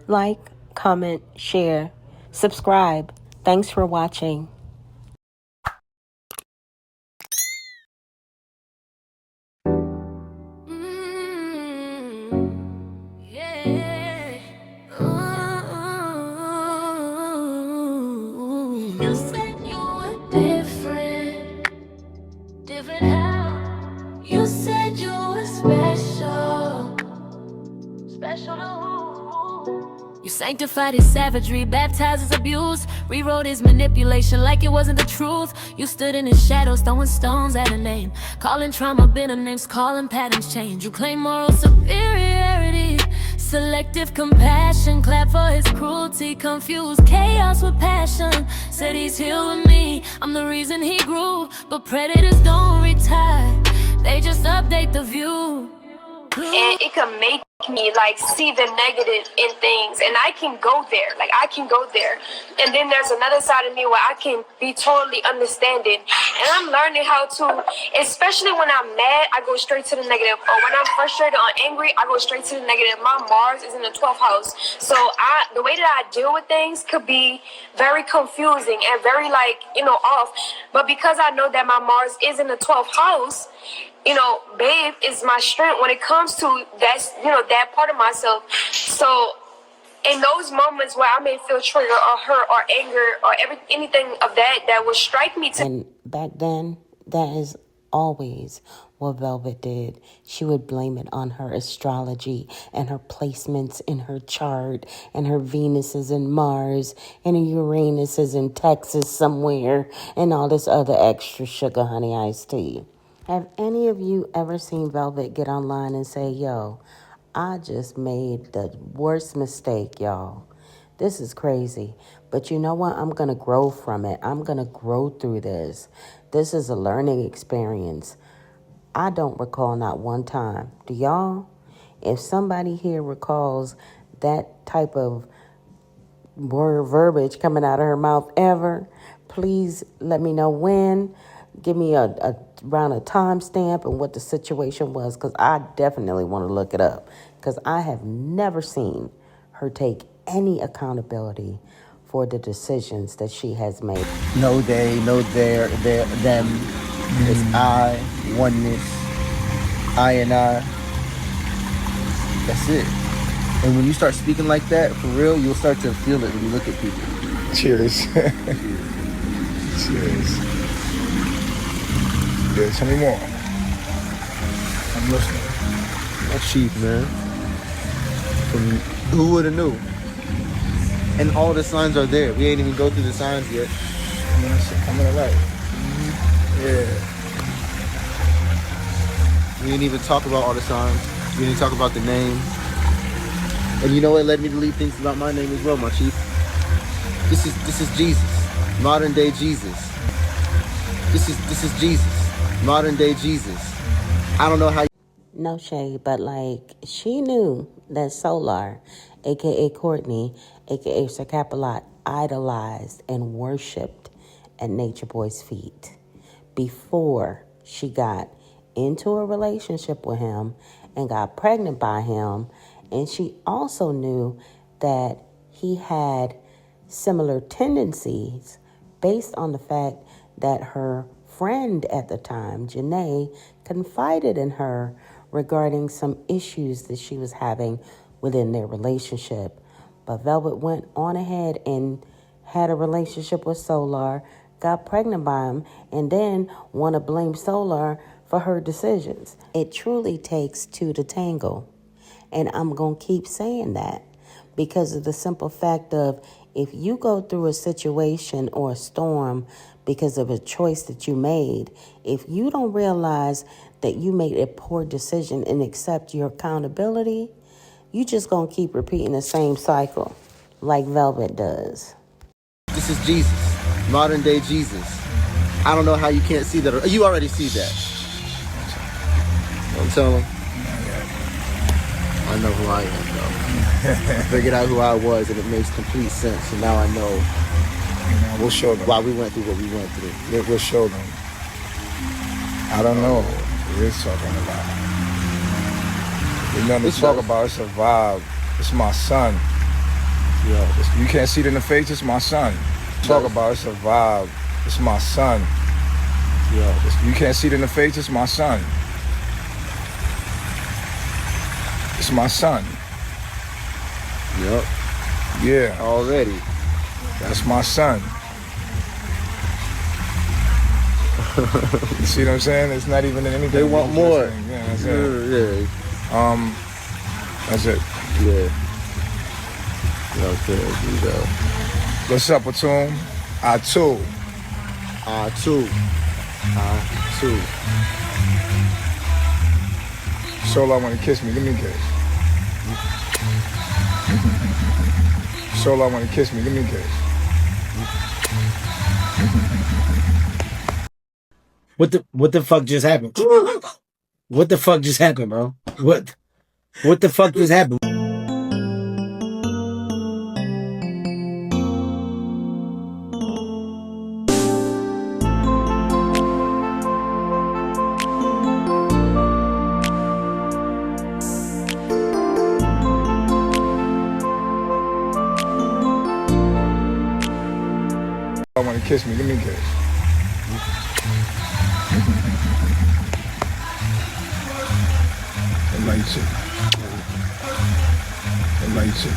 like, comment, share, subscribe. Thanks for watching. You said you were different how? You said you were special to who? You sanctified his savagery, baptized his abuse, rewrote his manipulation like it wasn't the truth. You stood in his shadows, throwing stones at a name, calling trauma bitter names, calling patterns change. You claim moral superiority, selective compassion, clap for his cruelty, confused chaos with passion. Said he's here with me, I'm the reason he grew. But predators don't retire, they just update the view. And it can make me like see the negative in things, and I can go there, and then there's another side of me where I can be totally understanding, and I'm learning how to, especially when I'm mad, I go straight to the negative, or when I'm frustrated or angry, I go straight to the negative. My Mars is in the 12th house, so the way that I deal with things could be very confusing and very off, but because I know that my Mars is in the 12th house, babe is my strength when it comes to that part of myself. So in those moments where I may feel triggered or hurt or anger or anything of that would strike me to. And back then, that is always what Velvet did. She would blame it on her astrology and her placements in her chart, and her Venus is in Mars and her Uranus is in Texas somewhere, and all this other extra sugar honey iced tea. Have any of you ever seen Velvet get online and say, yo, I just made the worst mistake, y'all. This is crazy. But you know what? I'm going to grow from it. I'm going to grow through this. This is a learning experience. I don't recall not one time. Do y'all? If somebody here recalls that type of word verbiage coming out of her mouth ever, please let me know when. Give me around a timestamp and what the situation was, because I definitely want to look it up, because I have never seen her take any accountability for the decisions that she has made. No they, no there, them. It's I, oneness, I and I. That's it. And when you start speaking like that, for real, you'll start to feel it when you look at people. Cheers. Cheers. Yeah, tell me more. I'm listening. That's cheap, man. Who would have knew? And all the signs are there. We ain't even go through the signs yet. Coming to light. Yeah. We didn't even talk about all the signs. We didn't talk about the name. And you know what led me to leave things about my name as well, my chief? This is Jesus. Modern day Jesus. This is Jesus. Modern day Jesus. I don't know how. No shade, but she knew that Solar, a.k.a. Courtney, a.k.a. Sir Capitalot, idolized and worshipped at Nature Boy's feet before she got into a relationship with him and got pregnant by him. And she also knew that he had similar tendencies based on the fact that her friend at the time, Janae, confided in her regarding some issues that she was having within their relationship. But Velvet went on ahead and had a relationship with Solar, got pregnant by him, and then want to blame Solar for her decisions. It truly takes two to tango. And I'm going to keep saying that because of the simple fact of, if you go through a situation or a storm because of a choice that you made, if you don't realize that you made a poor decision and accept your accountability, you just going to keep repeating the same cycle like Velvet does. This is Jesus. Modern day Jesus. I don't know how you can't see that. You already see that. Don't tell him. I know who I am, though. I figured out who I was, and it makes complete sense. And now I know we'll show them why we went through what we went through. We'll show them. I don't know. We're talking about. There's nothing to talk about. It's a vibe. It's my son. Yo. You can't see it in the face. It's my son. Talk about it's a vibe. It's my son. Yo. You can't see it in the face. It's my son. It's my son. Yep. Yeah, Already. that's my son. You see what I'm saying? It's not even in anything. They want more. Yeah, that's it. Yeah. That's it. Yeah. Okay, here we go. What's up, Atum? Atu. Two. Solar wanna kiss me. Give me a kiss. Solar wanna kiss me. Give me a kiss. What the fuck just happened? What the fuck just happened, bro? What the fuck just happened? I wanna kiss me. Give me a kiss. I like you. I like you.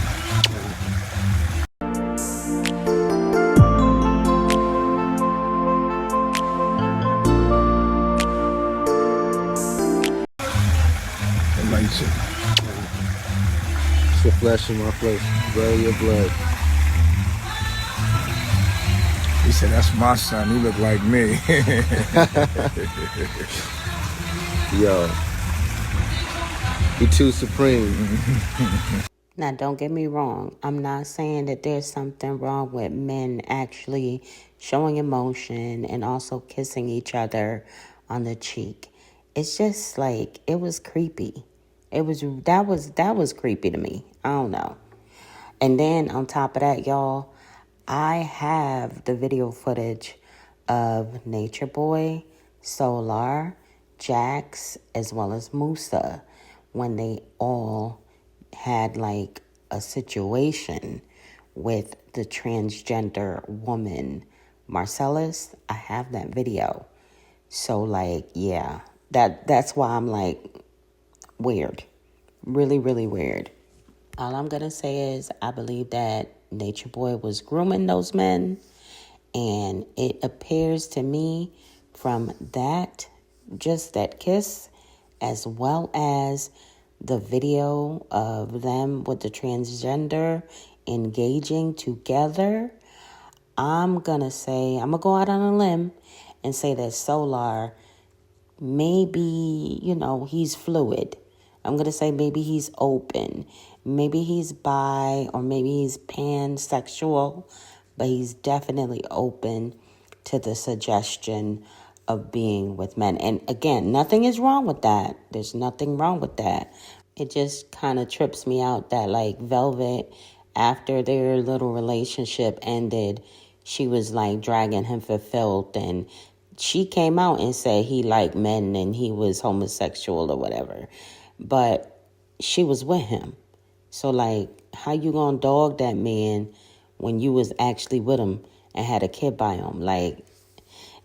I like you. It's your flesh and my flesh. Blood of your blood. He said, that's my son. He look like me. Yo. He too supreme. Now, don't get me wrong. I'm not saying that there's something wrong with men actually showing emotion and also kissing each other on the cheek. It's just like, it was creepy. That was creepy to me. I don't know. And then on top of that, y'all, I have the video footage of Nature Boy, Solar, Jax, as well as Musa when they all had like a situation with the transgender woman Marcellus. I have that video. So like, yeah, that's why I'm like weird. Really, really weird. All I'm going to say is I believe that Nature Boy was grooming those men. And it appears to me from that, just that kiss, as well as the video of them with the transgender engaging together, I'm going to go out on a limb and say that Solar, maybe, he's fluid. I'm going to say maybe he's open. Maybe he's bi or maybe he's pansexual, but he's definitely open to the suggestion of being with men. And again, nothing is wrong with that. There's nothing wrong with that. It just kind of trips me out that like Velvet, after their little relationship ended, she was like dragging him for filth, and she came out and said he liked men and he was homosexual or whatever. But she was with him. So like, how you gonna dog that man when you was actually with him and had a kid by him? Like,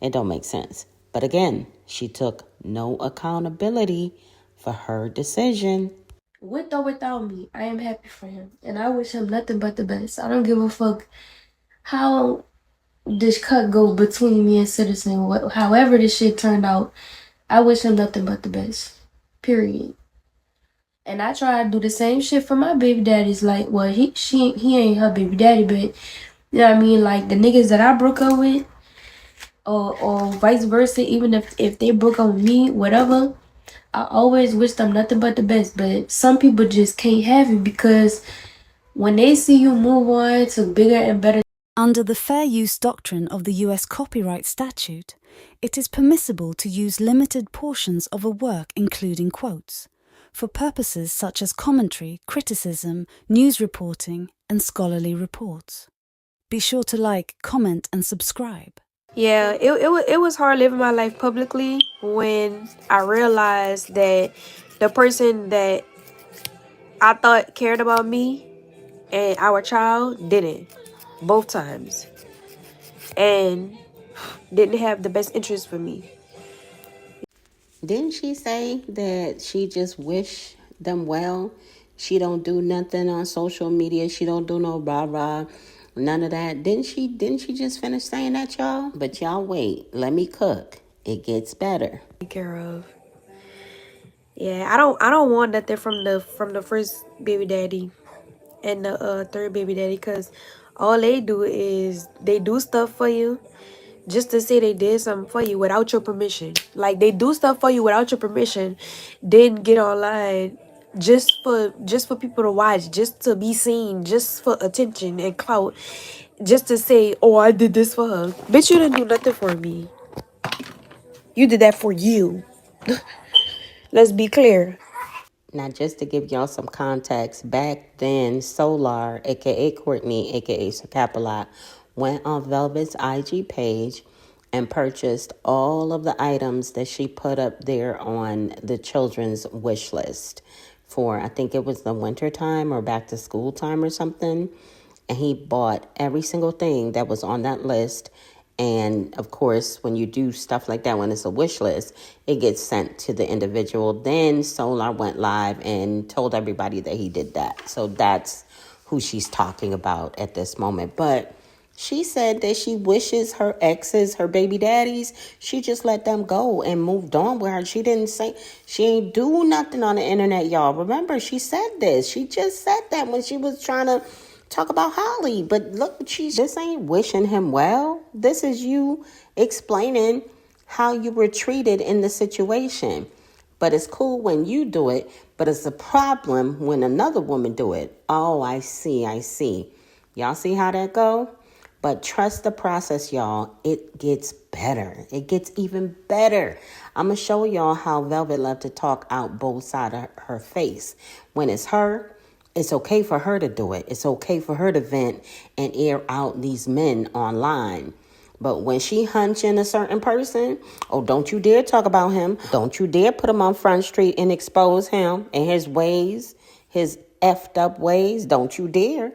it don't make sense. But again, she took no accountability for her decision. With or without me, I am happy for him. And I wish him nothing but the best. I don't give a fuck how this cut go between me and Citizen. However this shit turned out, I wish him nothing but the best. Period. And I try to do the same shit for my baby daddies. Like, well, he ain't her baby daddy, but you know what I mean? Like, the niggas that I broke up with, or vice versa, even if they broke up with me, whatever, I always wish them nothing but the best. But some people just can't have it because when they see you move on to bigger and better. Under the fair use doctrine of the US copyright statute, it is permissible to use limited portions of a work, including quotes, for purposes such as commentary, criticism, news reporting, and scholarly reports. Be sure to like, comment, and subscribe. Yeah, it was hard living my life publicly when I realized that the person that I thought cared about me and our child didn't, both times, and didn't have the best interest for me. Didn't she say that she just wish them well? She don't do nothing on social media. She don't do no rah-rah, none of that. Didn't she just finish saying that, y'all? But y'all wait. Let me cook. It gets better. Take care of. Yeah, I don't want nothing from the first baby daddy and the third baby daddy, because all they do is they do stuff for you just to say they did something for you without your permission. Like, they do stuff for you without your permission, then get online just for people to watch, just to be seen, just for attention and clout, just to say, oh, I did this for her. Bitch, you didn't do nothing for me. You did that for you. Let's be clear. Now, just to give y'all some context, back then, Solar, aka Courtney, aka Sakapalot, went on Velvet's IG page and purchased all of the items that she put up there on the children's wish list for, I think it was the winter time or back to school time or something. And he bought every single thing that was on that list. And of course, when you do stuff like that, when it's a wish list, it gets sent to the individual. Then Solar went live and told everybody that he did that. So that's who she's talking about at this moment. But she said that she wishes her exes, her baby daddies, she just let them go and moved on with her. She didn't say, she ain't do nothing on the internet, y'all. Remember, she said this. She just said that when she was trying to talk about Holly. But look, this ain't wishing him well. This is you explaining how you were treated in the situation. But it's cool when you do it, but it's a problem when another woman do it. Oh, I see. Y'all see how that go? But trust the process, y'all. It gets better. It gets even better. I'm going to show y'all how Velvet love to talk out both sides of her face. When it's her, it's okay for her to do it. It's okay for her to vent and air out these men online. But when she hunching a certain person, oh, don't you dare talk about him. Don't you dare put him on Front Street and expose him and his ways, his effed up ways. Don't you dare.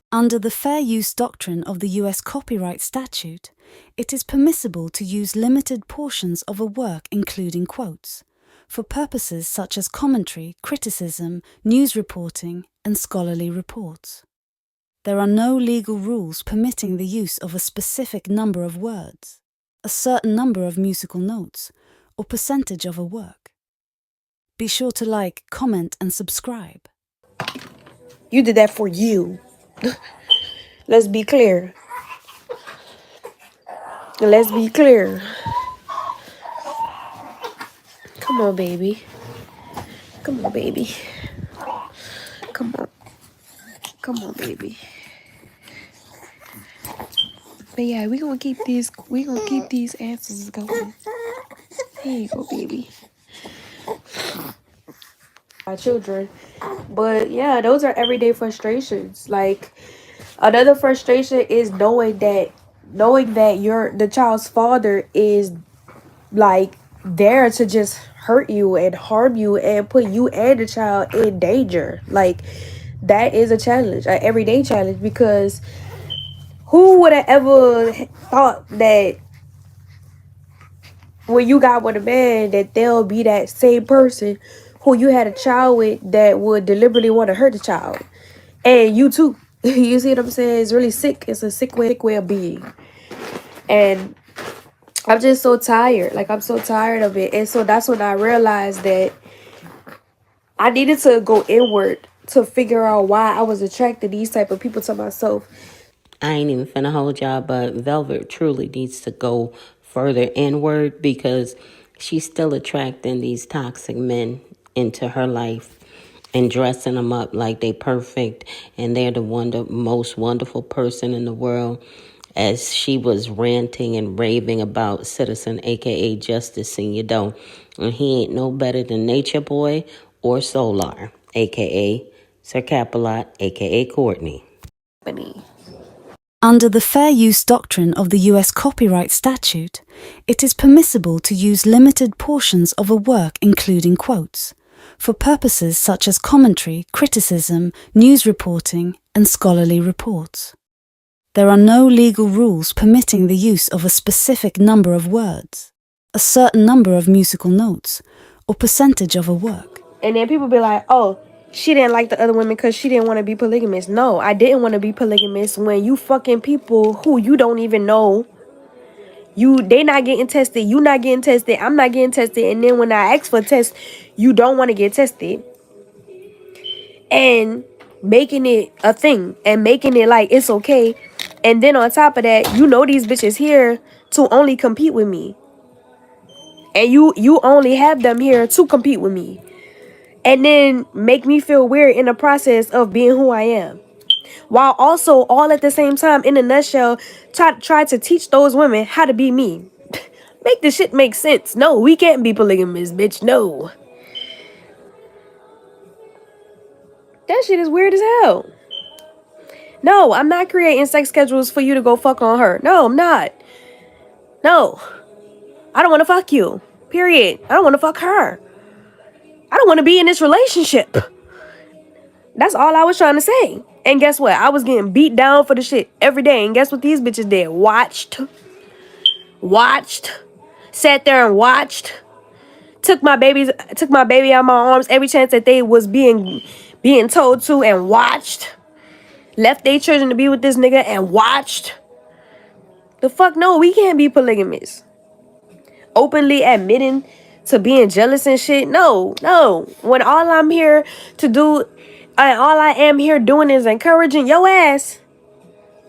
Under the fair use doctrine of the US copyright statute, it is permissible to use limited portions of a work, including quotes, for purposes such as commentary, criticism, news reporting, and scholarly reports. There are no legal rules permitting the use of a specific number of words, a certain number of musical notes, or percentage of a work. Be sure to like, comment, and subscribe. You did that for you. Let's be clear. Let's be clear. Come on, baby. Come on, baby. Come on. Come on, baby. But yeah, we gonna keep these answers going. Here you go, baby. My children. But yeah, those are everyday frustrations. Like, another frustration is knowing that the child's father is like there to just hurt you and harm you and put you and the child in danger. Like, that is a challenge, an everyday challenge, because who would have ever thought that when you got with a man that they'll be that same person who you had a child with that would deliberately want to hurt the child, and you too. You see what I'm saying? It's really sick. It's a sick way of being. And I'm just so tired. Like, I'm so tired of it. And so that's when I realized that I needed to go inward to figure out why I was attracting these type of people to myself. I ain't even finna hold y'all, but Velvet truly needs to go further inward because she's still attracting these toxic men into her life and dressing them up like they perfect and they're the most wonderful person in the world. As she was ranting and raving about Citizen, aka Justice Senior Doe, and he ain't no better than Nature Boy or Solar, aka Sir Capalot, aka Courtney. Under the fair use doctrine of the US copyright statute, it is permissible to use limited portions of a work, including quotes, for purposes such as commentary, criticism, news reporting, and scholarly reports. There are no legal rules permitting the use of a specific number of words, a certain number of musical notes, or percentage of a work. And then people be like, oh, she didn't like the other women because she didn't want to be polygamous. No, I didn't want to be polygamous when you fucking people who you don't even know. They not getting tested, you not getting tested, I'm not getting tested, and then when I ask for a test, you don't want to get tested. And making it a thing and making it like it's okay. And then on top of that, you know these bitches here to only compete with me. And you only have them here to compete with me. And then make me feel weird in the process of being who I am. While also all at the same time, in a nutshell, try to teach those women how to be me. Make this shit make sense. No, we can't be polygamous, bitch. No. That shit is weird as hell. No, I'm not creating sex schedules for you to go fuck on her. No, I'm not. No. I don't want to fuck you. Period. I don't want to fuck her. I don't want to be in this relationship. That's all I was trying to say. And guess what? I was getting beat down for the shit every day. And guess what these bitches did? Watched. Sat there and watched. Took my baby out of my arms every chance that they was being told to, and watched. Left their children to be with this nigga and watched. The fuck no, we can't be polygamous. Openly admitting to being jealous and shit. No. When all I'm here to do, and all I am here doing is encouraging your ass.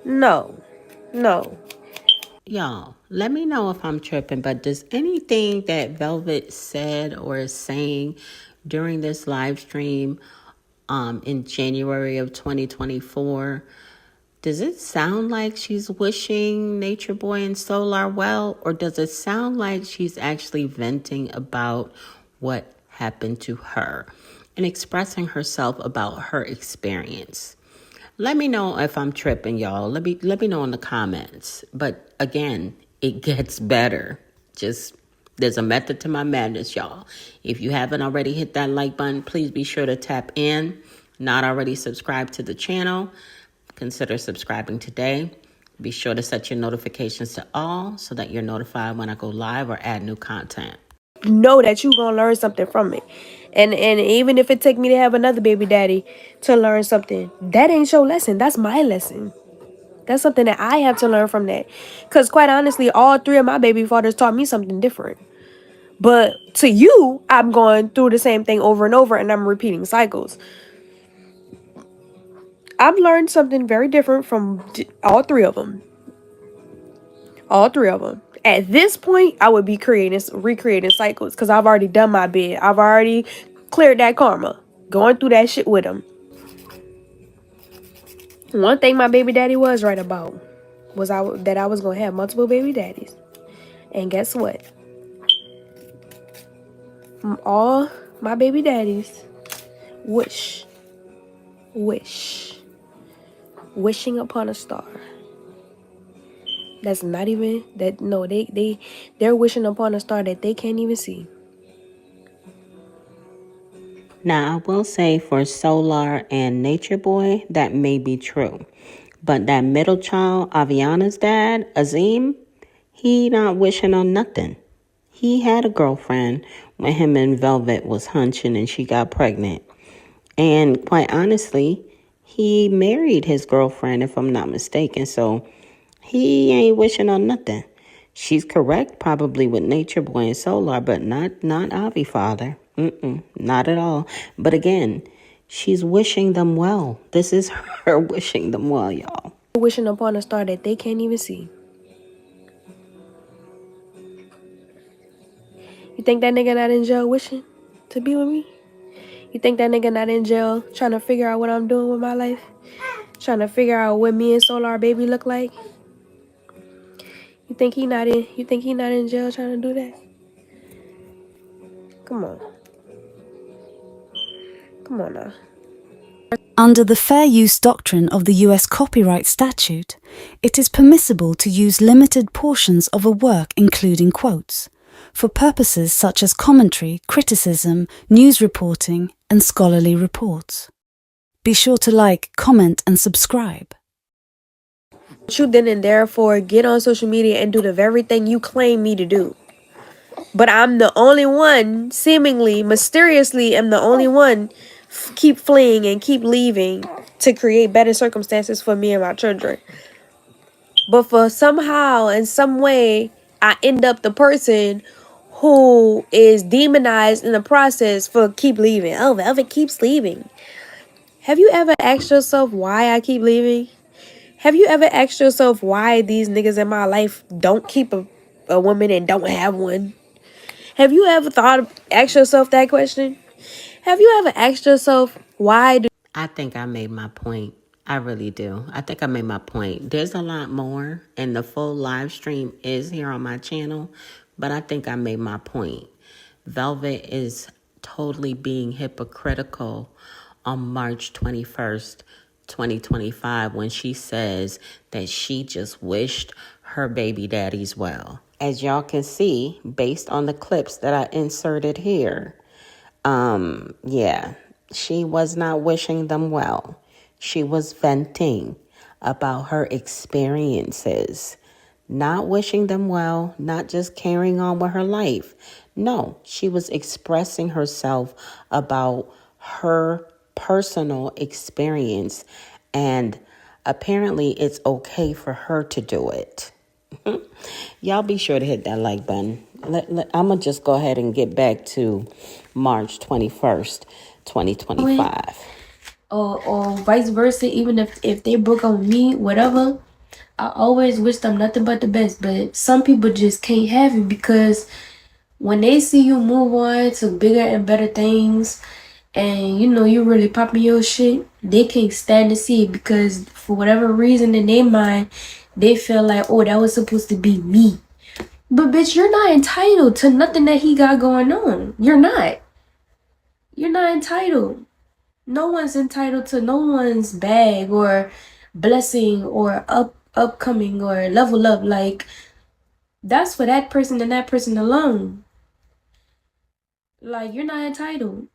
No. Y'all, let me know if I'm tripping, but does anything that Velvet said or is saying during this live stream in January of 2024, does it sound like she's wishing Nature Boy and Solar well, or does it sound like she's actually venting about what happened to her and expressing herself about her experience? Let me know if I'm tripping, y'all. Let me know in the comments. But again, it gets better. There's a method to my madness, y'all. If you haven't already hit that like button, please be sure to tap in. Not already subscribed to the channel, consider subscribing today. Be sure to set your notifications to all so that you're notified when I go live or add new content. Know that you're gonna learn something from it. And even if it take me to have another baby daddy to learn something, that ain't your lesson. That's my lesson. That's something that I have to learn from that. Because quite honestly, all three of my baby fathers taught me something different. But to you, I'm going through the same thing over and over, and I'm repeating cycles. I've learned something very different from all three of them. All three of them. At this point, I would be recreating cycles because I've already done my bit. I've already cleared that karma. Going through that shit with them. One thing my baby daddy was right about was that I was going to have multiple baby daddies. And guess what? All my baby daddies wishing upon a star. That's not even that. No, they're wishing upon a star that they can't even see. Now, I will say for Solar and Nature Boy, that may be true. But that middle child, Aviana's dad, Azim, he not wishing on nothing. He had a girlfriend when him and Velvet was hunching and she got pregnant. And quite honestly, he married his girlfriend, if I'm not mistaken. So he ain't wishing on nothing. She's correct probably with Nature Boy and Solar, but not Avi Father. Not at all. But again, she's wishing them well. This is her wishing them well, y'all. Wishing upon a star that they can't even see. You think that nigga not in jail wishing to be with me? You think that nigga not in jail trying to figure out what I'm doing with my life? Trying to figure out what me and Solar baby look like? You think he not in jail trying to do that? Come on now. Under the fair use doctrine of the US copyright statute, it is permissible to use limited portions of a work including quotes, for purposes such as commentary, criticism, news reporting, and scholarly reports. Be sure to like, comment, and subscribe. You then and therefore get on social media and do the very thing you claim me to do. But I'm the only one, seemingly, mysteriously, am the only one keep fleeing and keep leaving to create better circumstances for me and my children. But for somehow, in some way, I end up the person who is demonized in the process for keep leaving. Oh, Velvet keeps leaving. Have you ever asked yourself why I keep leaving? Have you ever asked yourself why these niggas in my life don't keep a woman and don't have one? Have you ever asked yourself that question? Have you ever asked yourself why do I think I made my point. I really do. I think I made my point. There's a lot more, and the full live stream is here on my channel, but I think I made my point. Velvet is totally being hypocritical on March 21st, 2025, when she says that she just wished her baby daddies well. As y'all can see, based on the clips that I inserted here, yeah, she was not wishing them well. She was venting about her experiences, not wishing them well, not just carrying on with her life. No, she was expressing herself about her personal experience, and apparently it's okay for her to do it. Y'all be sure to hit that like button. I'm going to just go ahead and get back to March 21st, 2025. or vice versa, even if they broke up with me, whatever, I always wish them nothing but the best. But some people just can't have it because when they see you move on to bigger and better things and you really popping your shit, they can't stand to see it because for whatever reason in their mind, they feel like, oh, that was supposed to be me. But bitch, you're not entitled to nothing that he got going on. You're not. You're not entitled. No one's entitled to no one's bag or blessing or upcoming or level up. Like, that's for that person and that person alone. Like, you're not entitled.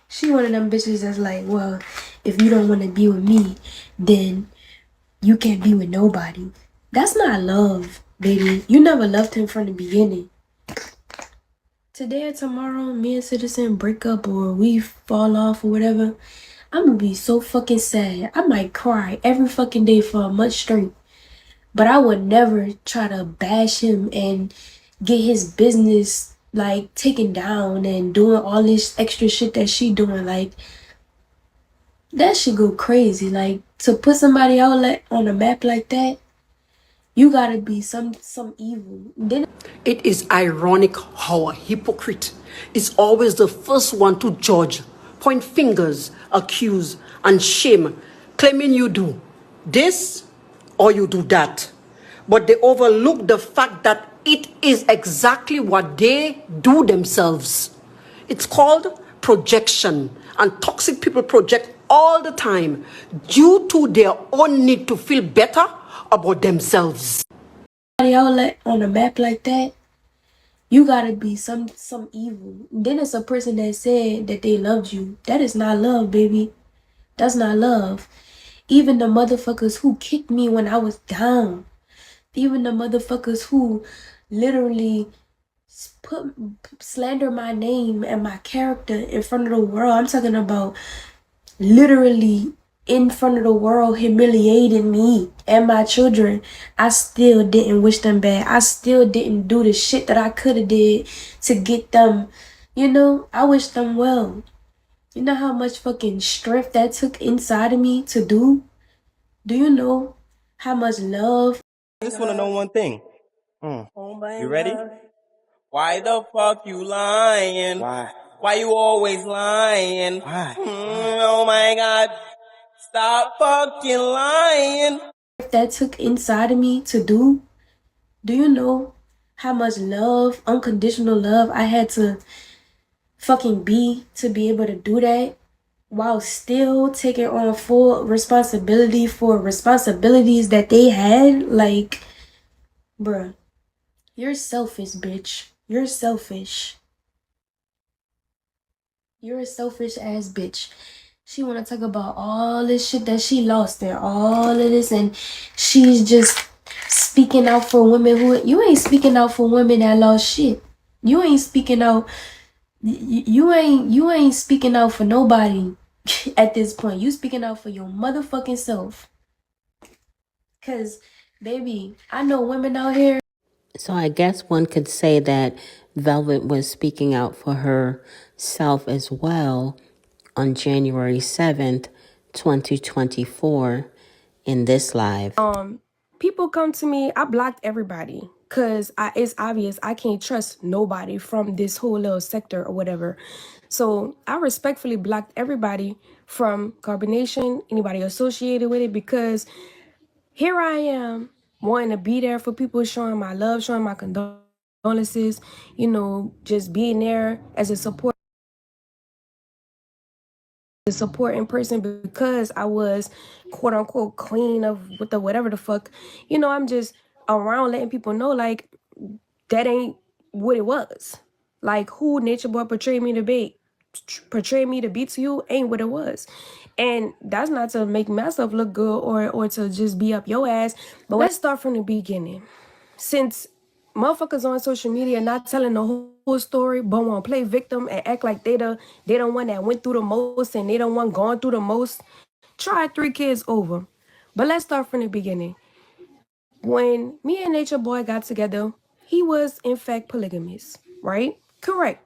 She one of them bitches that's like, well, if you don't want to be with me, then you can't be with nobody. That's not love, baby. You never loved him from the beginning. Today or tomorrow, me and Citizen break up or we fall off or whatever, I'm gonna be so fucking sad. I might cry every fucking day for a month straight. But I would never try to bash him and get his business like taken down and doing all this extra shit that she doing. Like, that should go crazy. Like, to put somebody out like on a map like that, you gotta be some evil. Then it is ironic how a hypocrite is always the first one to judge, point fingers, accuse, and shame, claiming you do this or you do that. But they overlook the fact that it is exactly what they do themselves. It's called projection, and toxic people project all the time due to their own need to feel better about themselves. Out on a map like that, you gotta be some evil. Then it's a person that said that they loved you. That is not love, baby. That's not love. Even the motherfuckers who kicked me when I was down, even the motherfuckers who literally slander my name and my character in front of the world. I'm talking about literally in front of the world, humiliating me and my children. I still didn't wish them bad. I still didn't do the shit that I could have did to get them. I wish them well. You know how much fucking strength that took inside of me to do? Do you know how much love? I just want to know one thing. You ready? God. Why the fuck you lying? Why you always lying? Oh my God. Stop fucking lying. That took inside of me to do? Do you know how much love, unconditional love I had to fucking be to be able to do that while still taking on full responsibility for responsibilities that they had. Like, bruh, you're selfish, bitch. You're selfish. You're a selfish ass bitch. She wanna talk about all this shit that she lost and all of this, and she's just speaking out for women who you ain't speaking out for women that lost shit. You ain't speaking out. You ain't speaking out for nobody at this point. You speaking out for your motherfucking self. Cause, baby, I know women out here. So I guess one could say that Velvet was speaking out for herself as well on January 7th, 2024 in this live. People come to me, I blocked everybody because it's obvious I can't trust nobody from this whole little sector or whatever. So I respectfully blocked everybody from Carbonation, anybody associated with it, because here I am wanting to be there for people, showing my love, showing my condolences, you know, just being there as a supporting person because I was quote unquote clean of with the whatever the fuck. You know, I'm just around letting people know like that ain't what it was. Like who Nature Boy portrayed me to be to you ain't what it was. And that's not to make myself look good or to just be up your ass. But let's start from the beginning. Since motherfuckers on social media not telling the whole story, but want to play victim and act like they the one that went through the most and they the one going through the most. Try 3 kids over. But let's start from the beginning. When me and Nature Boy got together, he was in fact polygamous, right? Correct.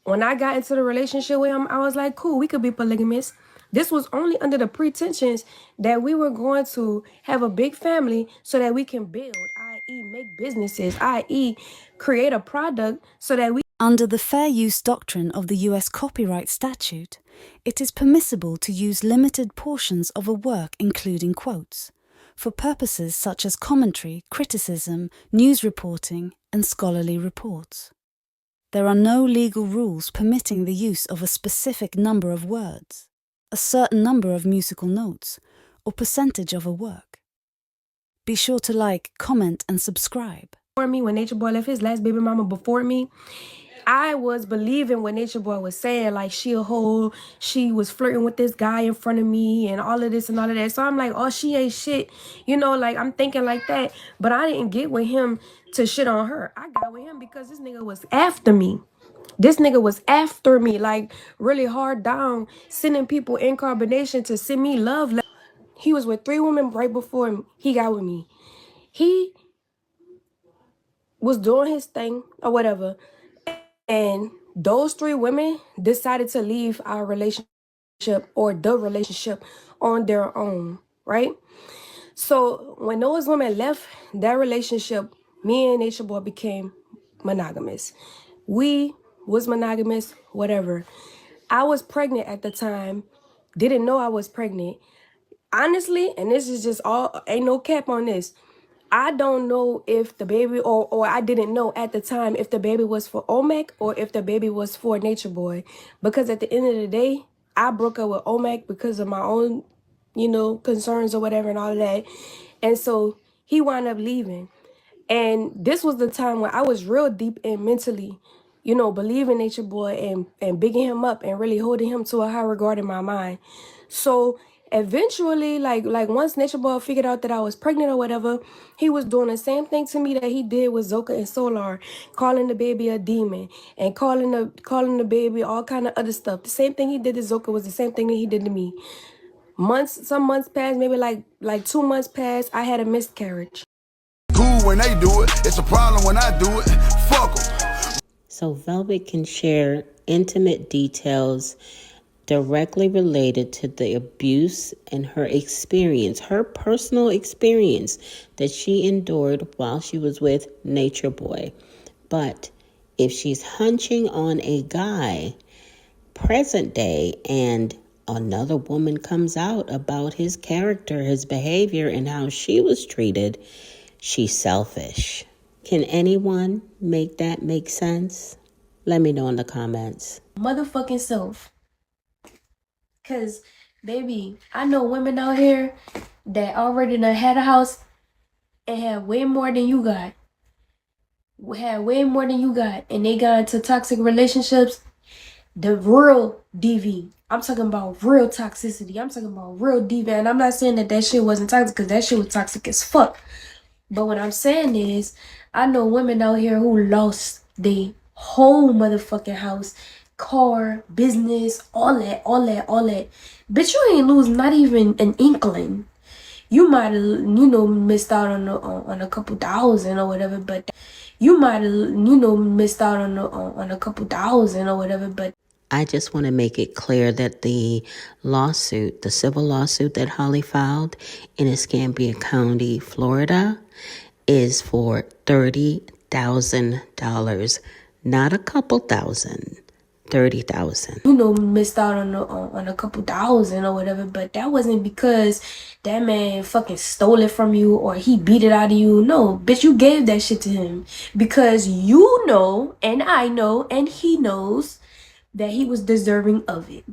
When I got into the relationship with him, I was like, cool, we could be polygamous. This was only under the pretensions that we were going to have a big family so that we can build, i.e. make businesses, i.e. create a product so that we... Under the fair use doctrine of the US copyright statute, it is permissible to use limited portions of a work including quotes, for purposes such as commentary, criticism, news reporting, and scholarly reports. There are no legal rules permitting the use of a specific number of words, a certain number of musical notes, or percentage of a work. Be sure to like, comment, and subscribe. For me, when Nature Boy left his last baby mama before me, I was believing what Nature Boy was saying, like she a hoe, she was flirting with this guy in front of me and all of this and all of that. So I'm like, oh, she ain't shit. You know, like I'm thinking like that. But I didn't get with him to shit on her. I got with him because this nigga was after me. This nigga was after me, like really hard down, sending people in Carbonation to send me love. He was with 3 women right before he got with me. He was doing his thing or whatever. And those 3 women decided to leave our relationship or the relationship on their own, right? So when those women left that relationship, me and Nature Boy became monogamous. We was monogamous, whatever. I was pregnant at the time, didn't know I was pregnant. Honestly, and this is just all, ain't no cap on this. I don't know if the baby, or I didn't know at the time if the baby was for Omek or if the baby was for Nature Boy. Because at the end of the day, I broke up with Omek because of my own, you know, concerns or whatever and all of that. And so he wound up leaving. And this was the time when I was real deep in mentally, you know, believing Nature Boy and bigging him up and really holding him to a high regard in my mind. So eventually, like once Nature Boy figured out that I was pregnant or whatever, he was doing the same thing to me that he did with Zoka and Solar, calling the baby a demon and calling the baby all kind of other stuff. The same thing he did to Zoka was the same thing that he did to me. Some months passed, maybe like 2 months passed, I had a miscarriage. Cool when they do it, it's a problem when I do it. Fuck 'em. So Velvet can share intimate details directly related to the abuse and her experience, her personal experience that she endured while she was with Nature Boy. But if she's hunching on a guy, present day, and another woman comes out about his character, his behavior, and how she was treated, she's selfish. Can anyone make that make sense? Let me know in the comments. motherfucking self. Cause, baby, I know women out here that already done had a house and have way more than you got. Had way more than you got. And they got into toxic relationships. The real DV. I'm talking about real toxicity. I'm talking about real DV. And I'm not saying that shit wasn't toxic, because that shit was toxic as fuck. But what I'm saying is, I know women out here who lost their whole motherfucking house, car, business, all that. Bitch, you ain't lose not even an inkling. You might have, missed out on a couple thousand or whatever, but you might have, missed out on a couple thousand or whatever, but I just want to make it clear that the lawsuit, the civil lawsuit that Holly filed in Escambia County, Florida, is for $30,000, not a couple thousand. 30,000. Missed out on a couple thousand or whatever, but that wasn't because that man fucking stole it from you or he beat it out of you. No, bitch, you gave that shit to him because you know, and I know, and he knows that he was deserving of it.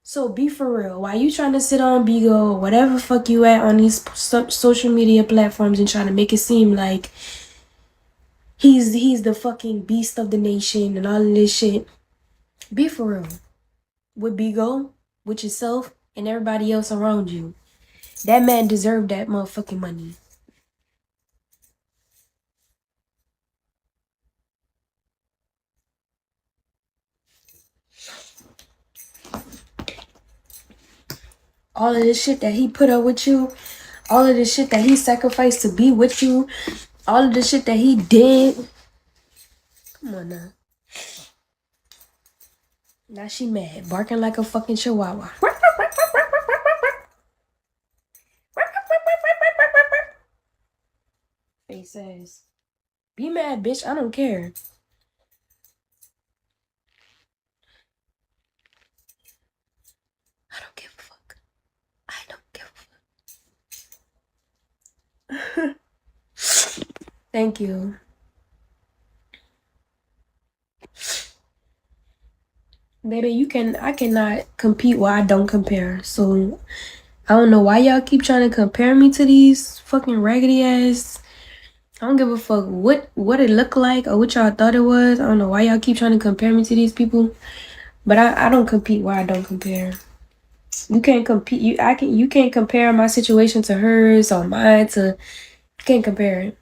So be for real. Why you trying to sit on Bigo or whatever fuck you at on these social media platforms and trying to make it seem like he's the fucking beast of the nation and all of this shit? Be for real. With Bigo, with yourself, and everybody else around you. That man deserved that motherfucking money. All of this shit that he put up with you, all of the shit that he sacrificed to be with you, all of the shit that he did. Come on now. Now she mad, barking like a fucking chihuahua. Face ass. Be mad, bitch. I don't care. I don't give a fuck. I don't give a fuck. Thank you. Baby, I cannot compete while I don't compare. So I don't know why y'all keep trying to compare me to these fucking raggedy ass. I don't give a fuck what it looked like or what y'all thought it was. I don't know why y'all keep trying to compare me to these people. But I don't compete while I don't compare. You can't compete. You can't compare my situation to hers or mine to. You can't compare it.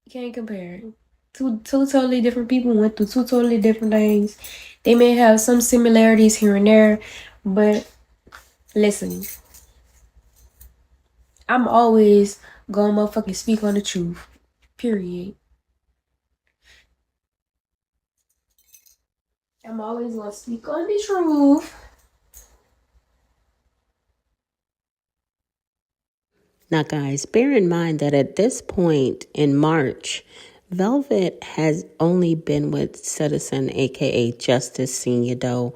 You can't compare it. Two totally different people went through two totally different things. They may have some similarities here and there, but listen, I'm always gonna motherfucking speak on the truth. Period. I'm always gonna speak on the truth. Now, guys, bear in mind that at this point in March, Velvet has only been with Citizen, aka Justice Senior Doe,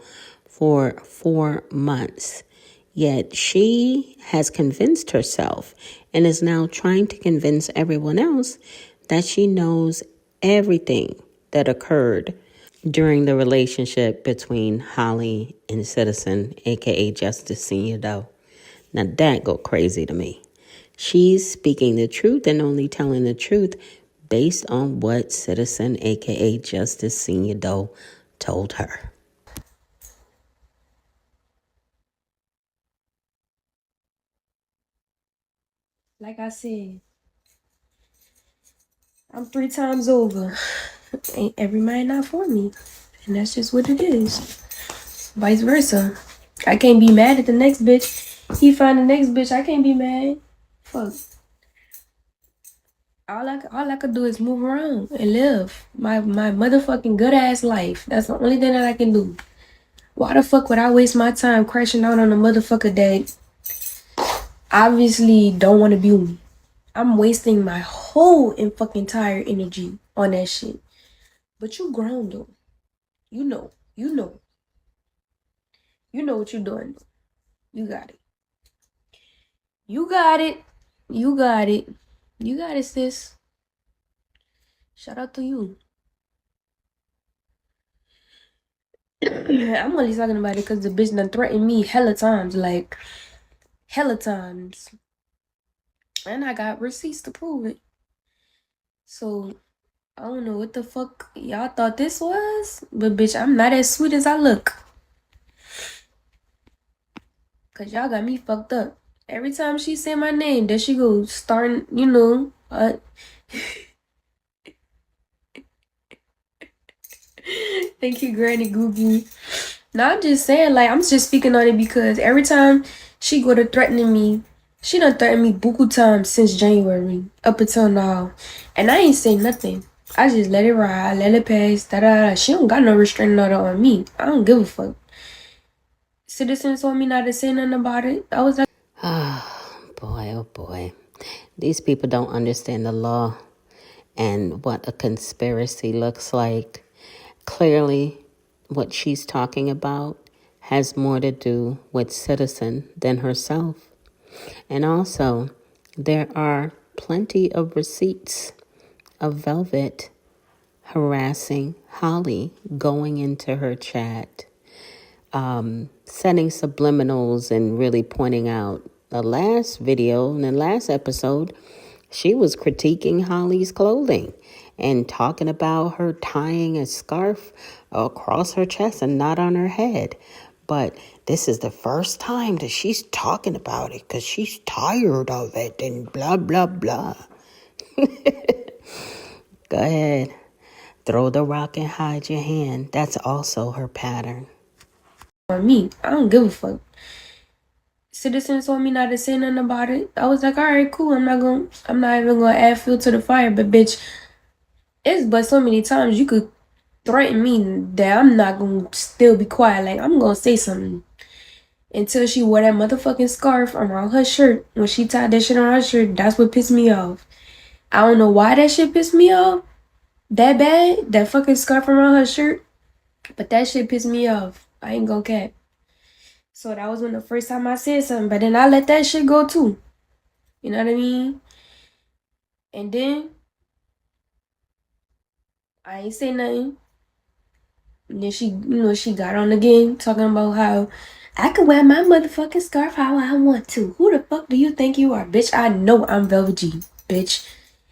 for 4 months. Yet she has convinced herself and is now trying to convince everyone else that she knows everything that occurred during the relationship between Holly and Citizen, aka Justice Senior Doe. Now that go crazy to me. She's speaking the truth and only telling the truth based on what Citizen, aka Justice Senior Doe, told her. Like I said, I'm 3 times over. Ain't every man not for me. And that's just what it is. Vice versa. I can't be mad at the next bitch. He find the next bitch, I can't be mad. Fuck. All I could do is move around and live my motherfucking good ass life. That's the only thing that I can do. Why the fuck would I waste my time crashing out on a motherfucker that obviously don't want to be with me? I'm wasting my whole and fucking entire energy on that shit. But you grown though. You know what you're doing. You got it. You got it. You got it. You got it, sis. Shout out to you. I'm only talking about it because the bitch done threatened me hella times, like hella times. And I got receipts to prove it. So I don't know what the fuck y'all thought this was, but bitch, I'm not as sweet as I look. Cause y'all got me fucked up. Every time she say my name, there she goes, starting, you know, thank you, Granny Goo Goo. No, I'm just saying, like, I'm just speaking on it because every time she go to threatening me, she done threatened me buku times since January up until now. And I ain't say nothing. I just let it ride, let it pass, da-da-da. She don't got no restraining order on me. I don't give a fuck. Citizens told me not to say nothing about it. I was like, Boy, oh boy. These people don't understand the law and what a conspiracy looks like. Clearly, what she's talking about has more to do with Citizen than herself. And also, there are plenty of receipts of Velvet harassing Holly, going into her chat, setting subliminals and really pointing out. The last video, in the last episode, she was critiquing Holly's clothing and talking about her tying a scarf across her chest and not on her head. But this is the first time that she's talking about it because she's tired of it and blah, blah, blah. Go ahead. Throw the rock and hide your hand. That's also her pattern. for me, I don't give a fuck. Citizens told me not to say nothing about it. I was like, all right, cool. I'm not even gonna add fuel to the fire. But bitch, it's but so many times you could threaten me that I'm not gonna still be quiet. Like, I'm gonna say something. Until she wore that motherfucking scarf around her shirt. When she tied that shit on her shirt, that's what pissed me off. I don't know why that shit pissed me off that bad. That fucking scarf around her shirt. But that shit pissed me off. I ain't gonna cap. So that was when the first time I said something. But then I let that shit go too. You know what I mean? And then I ain't say nothing. And then she got on again talking about how I could wear my motherfucking scarf how I want to. Who the fuck do you think you are? Bitch, I know I'm Velvet G, bitch.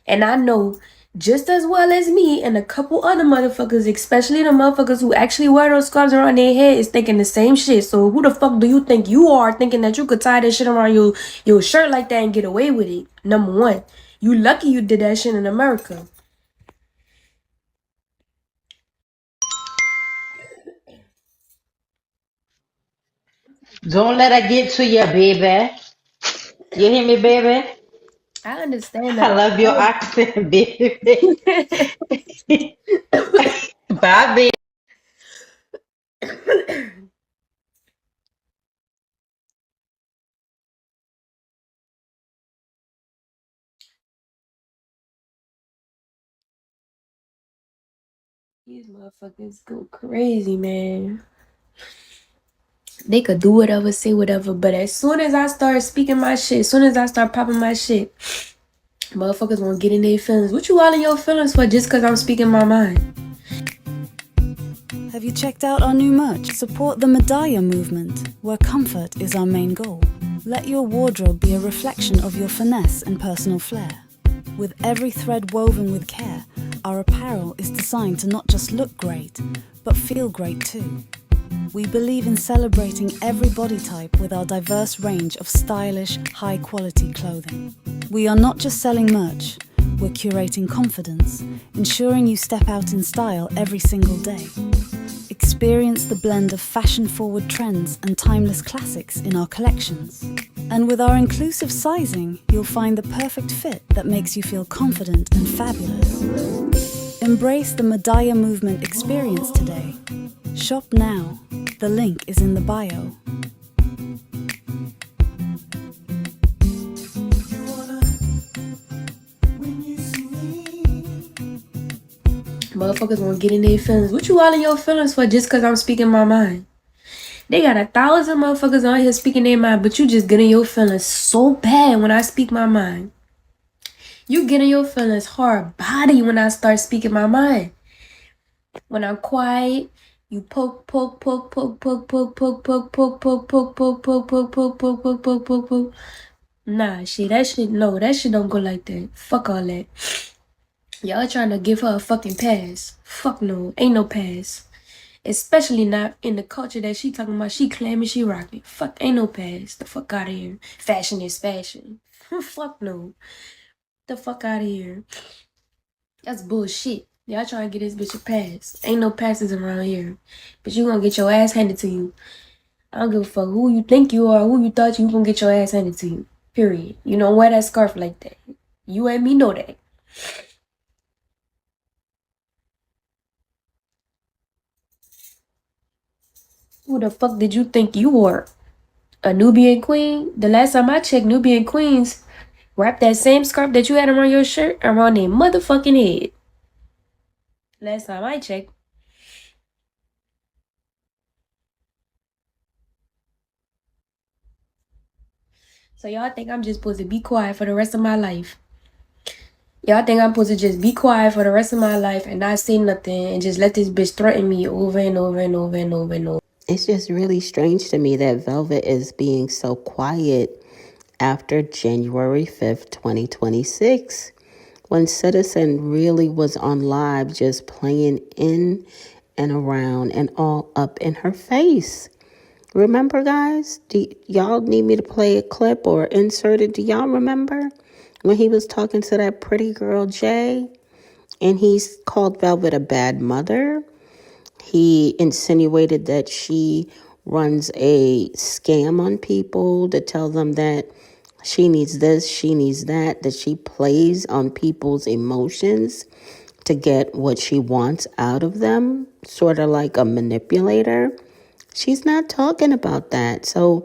And I know just as well as me and a couple other motherfuckers, especially the motherfuckers who actually wear those scarves around their head, is thinking the same shit. So who the fuck do you think you are thinking that you could tie that shit around your shirt like that and get away with it? Number one, you lucky you did that shit in America. Don't let her get to you, baby. You hear me, baby? I understand I that. love your accent, baby. Bye, baby. These motherfuckers go crazy, man. They could do whatever, say whatever, but as soon as I start speaking my shit, as soon as I start popping my shit, motherfuckers won't get in their feelings. What you all in your feelings for just because I'm speaking my mind? Have you checked out our new merch? Support the Medaya movement, where comfort is our main goal. Let your wardrobe be a reflection of your finesse and personal flair. With every thread woven with care, our apparel is designed to not just look great, but feel great too. We believe in celebrating every body type with our diverse range of stylish, high-quality clothing. We are not just selling merch, we're curating confidence, ensuring you step out in style every single day. Experience the blend of fashion-forward trends and timeless classics in our collections. And with our inclusive sizing, you'll find the perfect fit that makes you feel confident and fabulous. Embrace the Medaya movement experience today. Shop now. The link is in the bio. Motherfuckers won't get in their feelings. What you all in your feelings for just because I'm speaking my mind? They got 1,000 motherfuckers on here speaking their mind, but you just get in your feelings so bad when I speak my mind. You get in your feelings hard body when I start speaking my mind. When I'm quiet, You poke, poke, poke, poke, poke, poke, poke, poke, poke, poke, poke, poke, poke, poke, poke, poke, poke, poke, poke, poke. Nah, shit, that shit don't go like that. Fuck all that. Y'all trying to give her a fucking pass. Fuck no, ain't no pass. Especially not in the culture that she talking about. She claiming she rocking. Fuck, ain't no pass. The fuck out of here. Fashion is fashion. Fuck no. The fuck out of here. That's bullshit. Y'all trying to get this bitch a pass. Ain't no passes around here. But you gonna get your ass handed to you. I don't give a fuck who you think you are, who you thought you gonna get your ass handed to you. Period. You don't wear that scarf like that. You and me know that. Who the fuck did you think you were? A Nubian queen? The last time I checked, Nubian queens wrap that same scarf that you had around your shirt around their motherfucking head. Last time I checked. So y'all think I'm just supposed to be quiet for the rest of my life? Y'all think I'm supposed to just be quiet for the rest of my life and not say nothing and just let this bitch threaten me over and over and over and over and over? It's just really strange to me that Velvet is being so quiet after January 5th, 2026, when Citizen really was on live just playing in and around and all up in her face. Remember, guys? Do y'all need me to play a clip or insert it? Do y'all remember when he was talking to that pretty girl, Jay, and he's called Velvet a bad mother? He insinuated that she runs a scam on people to tell them that she needs this, she needs that she plays on people's emotions to get what she wants out of them, sort of like a manipulator. She's not talking about that. So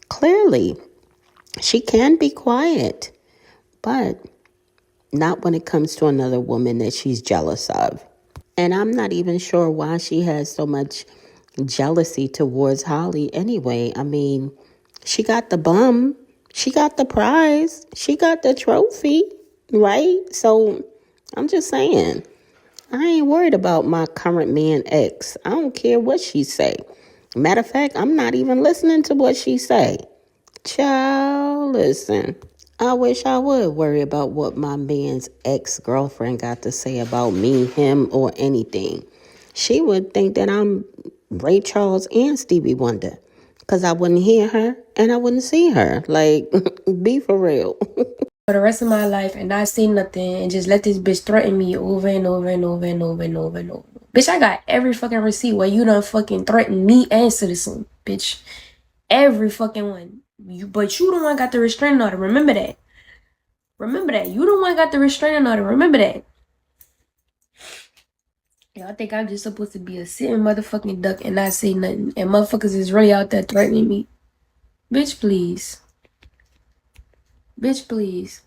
clearly, she can be quiet, but not when it comes to another woman that she's jealous of. And I'm not even sure why she has so much jealousy towards Holly anyway. I mean, she got the bum, she got the prize, she got the trophy, right? So I'm just saying, I ain't worried about my current man ex. I don't care what she say. Matter of fact, I'm not even listening to what she say. Child, listen. I wish I would worry about what my man's ex-girlfriend got to say about me, him, or anything. She would think that I'm Ray Charles and Stevie Wonder, because I wouldn't hear her and I wouldn't see her. Like, be for real. For the rest of my life and not say nothing and just let this bitch threaten me over and over and over and over and over and over. Bitch, I got every fucking receipt where you done fucking threatened me and Citizen, bitch. Every fucking one. But you the one got the restraining order. Remember that. Remember that. You the one got the restraining order. Remember that. Y'all think I'm just supposed to be a sitting motherfucking duck and not say nothing. And motherfuckers is really out there threatening me. Bitch, please. Bitch, please.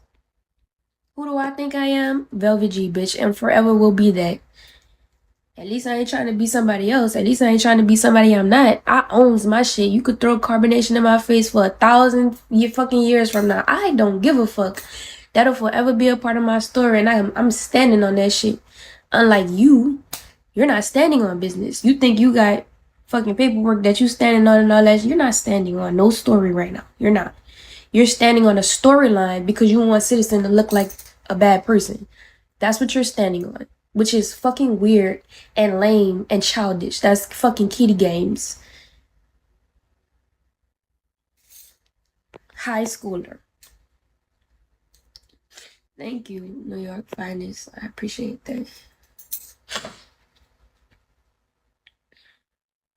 Who do I think I am? Velvet G, bitch. And forever will be that. At least I ain't trying to be somebody else. At least I ain't trying to be somebody I'm not. I owns my shit. You could throw carbonation in my face for 1,000 fucking years from now. I don't give a fuck. That'll forever be a part of my story. And I'm standing on that shit. Unlike you, you're not standing on business. You think you got fucking paperwork that you standing on and all that. You're not standing on no story right now. You're not. You're standing on a storyline because you want Citizen to look like a bad person. That's what you're standing on. Which is fucking weird and lame and childish. That's fucking kitty games. High schooler. Thank you, New York Finest. I appreciate that.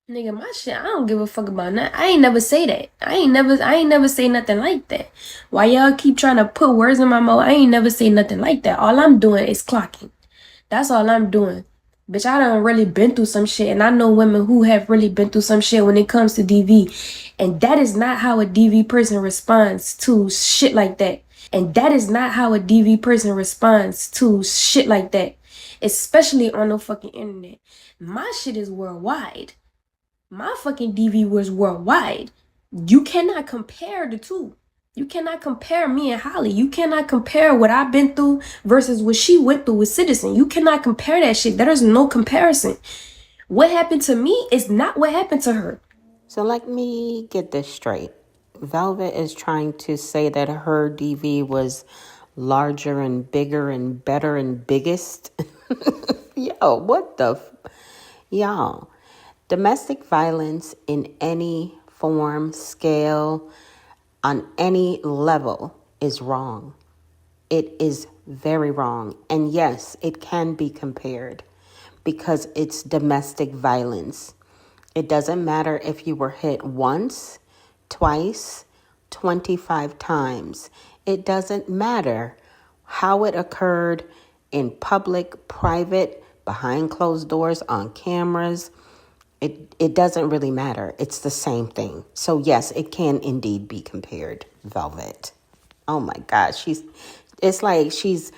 Nigga, my shit, I don't give a fuck about nothing. I ain't never say that. I ain't never say nothing like that. Why y'all keep trying to put words in my mouth? I ain't never say nothing like that. All I'm doing is clocking. That's all I'm doing. Bitch, I done really been through some shit. And I know women who have really been through some shit when it comes to DV. And that is not how a DV person responds to shit like that. And that is not how a DV person responds to shit like that. Especially on the fucking internet. My shit is worldwide. My fucking DV was worldwide. You cannot compare the two. You cannot compare me and Holly. You cannot compare what I've been through versus what she went through with Citizen. You cannot compare that shit. There is no comparison. What happened to me is not what happened to her. So let me get this straight. Velvet is trying to say that her DV was larger and bigger and better and biggest. Yo, what the... Y'all, domestic violence in any form, scale, on any level is wrong. It is very wrong. And yes, it can be compared because it's domestic violence. It doesn't matter if you were hit once, twice, 25 times. It doesn't matter how it occurred in public, private, behind closed doors, on cameras. It doesn't really matter. It's the same thing. So yes, it can indeed be compared, Velvet. Oh my God, it's like she's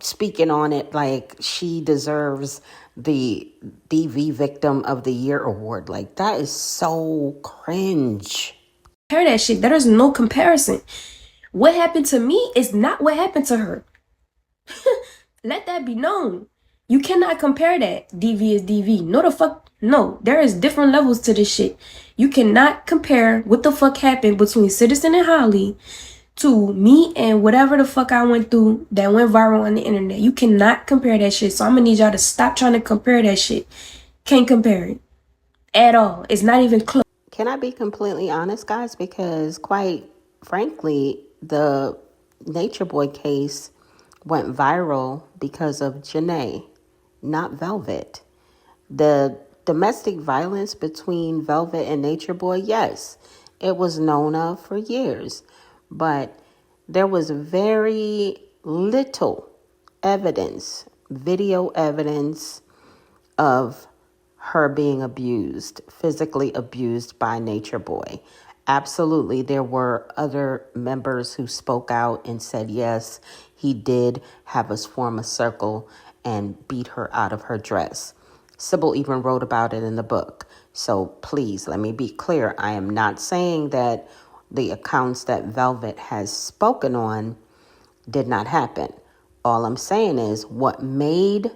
speaking on it like she deserves the DV Victim of the Year award. Like, that is so cringe. Compare that shit. There is no comparison. What happened to me is not what happened to her. Let that be known. You cannot compare that. DV is DV. No the fuck. No. There is different levels to this shit. You cannot compare what the fuck happened between Citizen and Holly to me and whatever the fuck I went through that went viral on the internet. You cannot compare that shit. So I'm gonna need y'all to stop trying to compare that shit. Can't compare it at all. It's not even close. Can I be completely honest, guys? Because quite frankly, the Nature Boy case went viral because of Janae, not Velvet. The domestic violence between Velvet and Nature Boy, yes, it was known of for years. But there was very little evidence, video evidence of her being abused, physically abused by Nature Boy. Absolutely, there were other members who spoke out and said, yes, he did have us form a circle and beat her out of her dress. Sybil even wrote about it in the book. So please, let me be clear. I am not saying that the accounts that Velvet has spoken on did not happen. All I'm saying is what made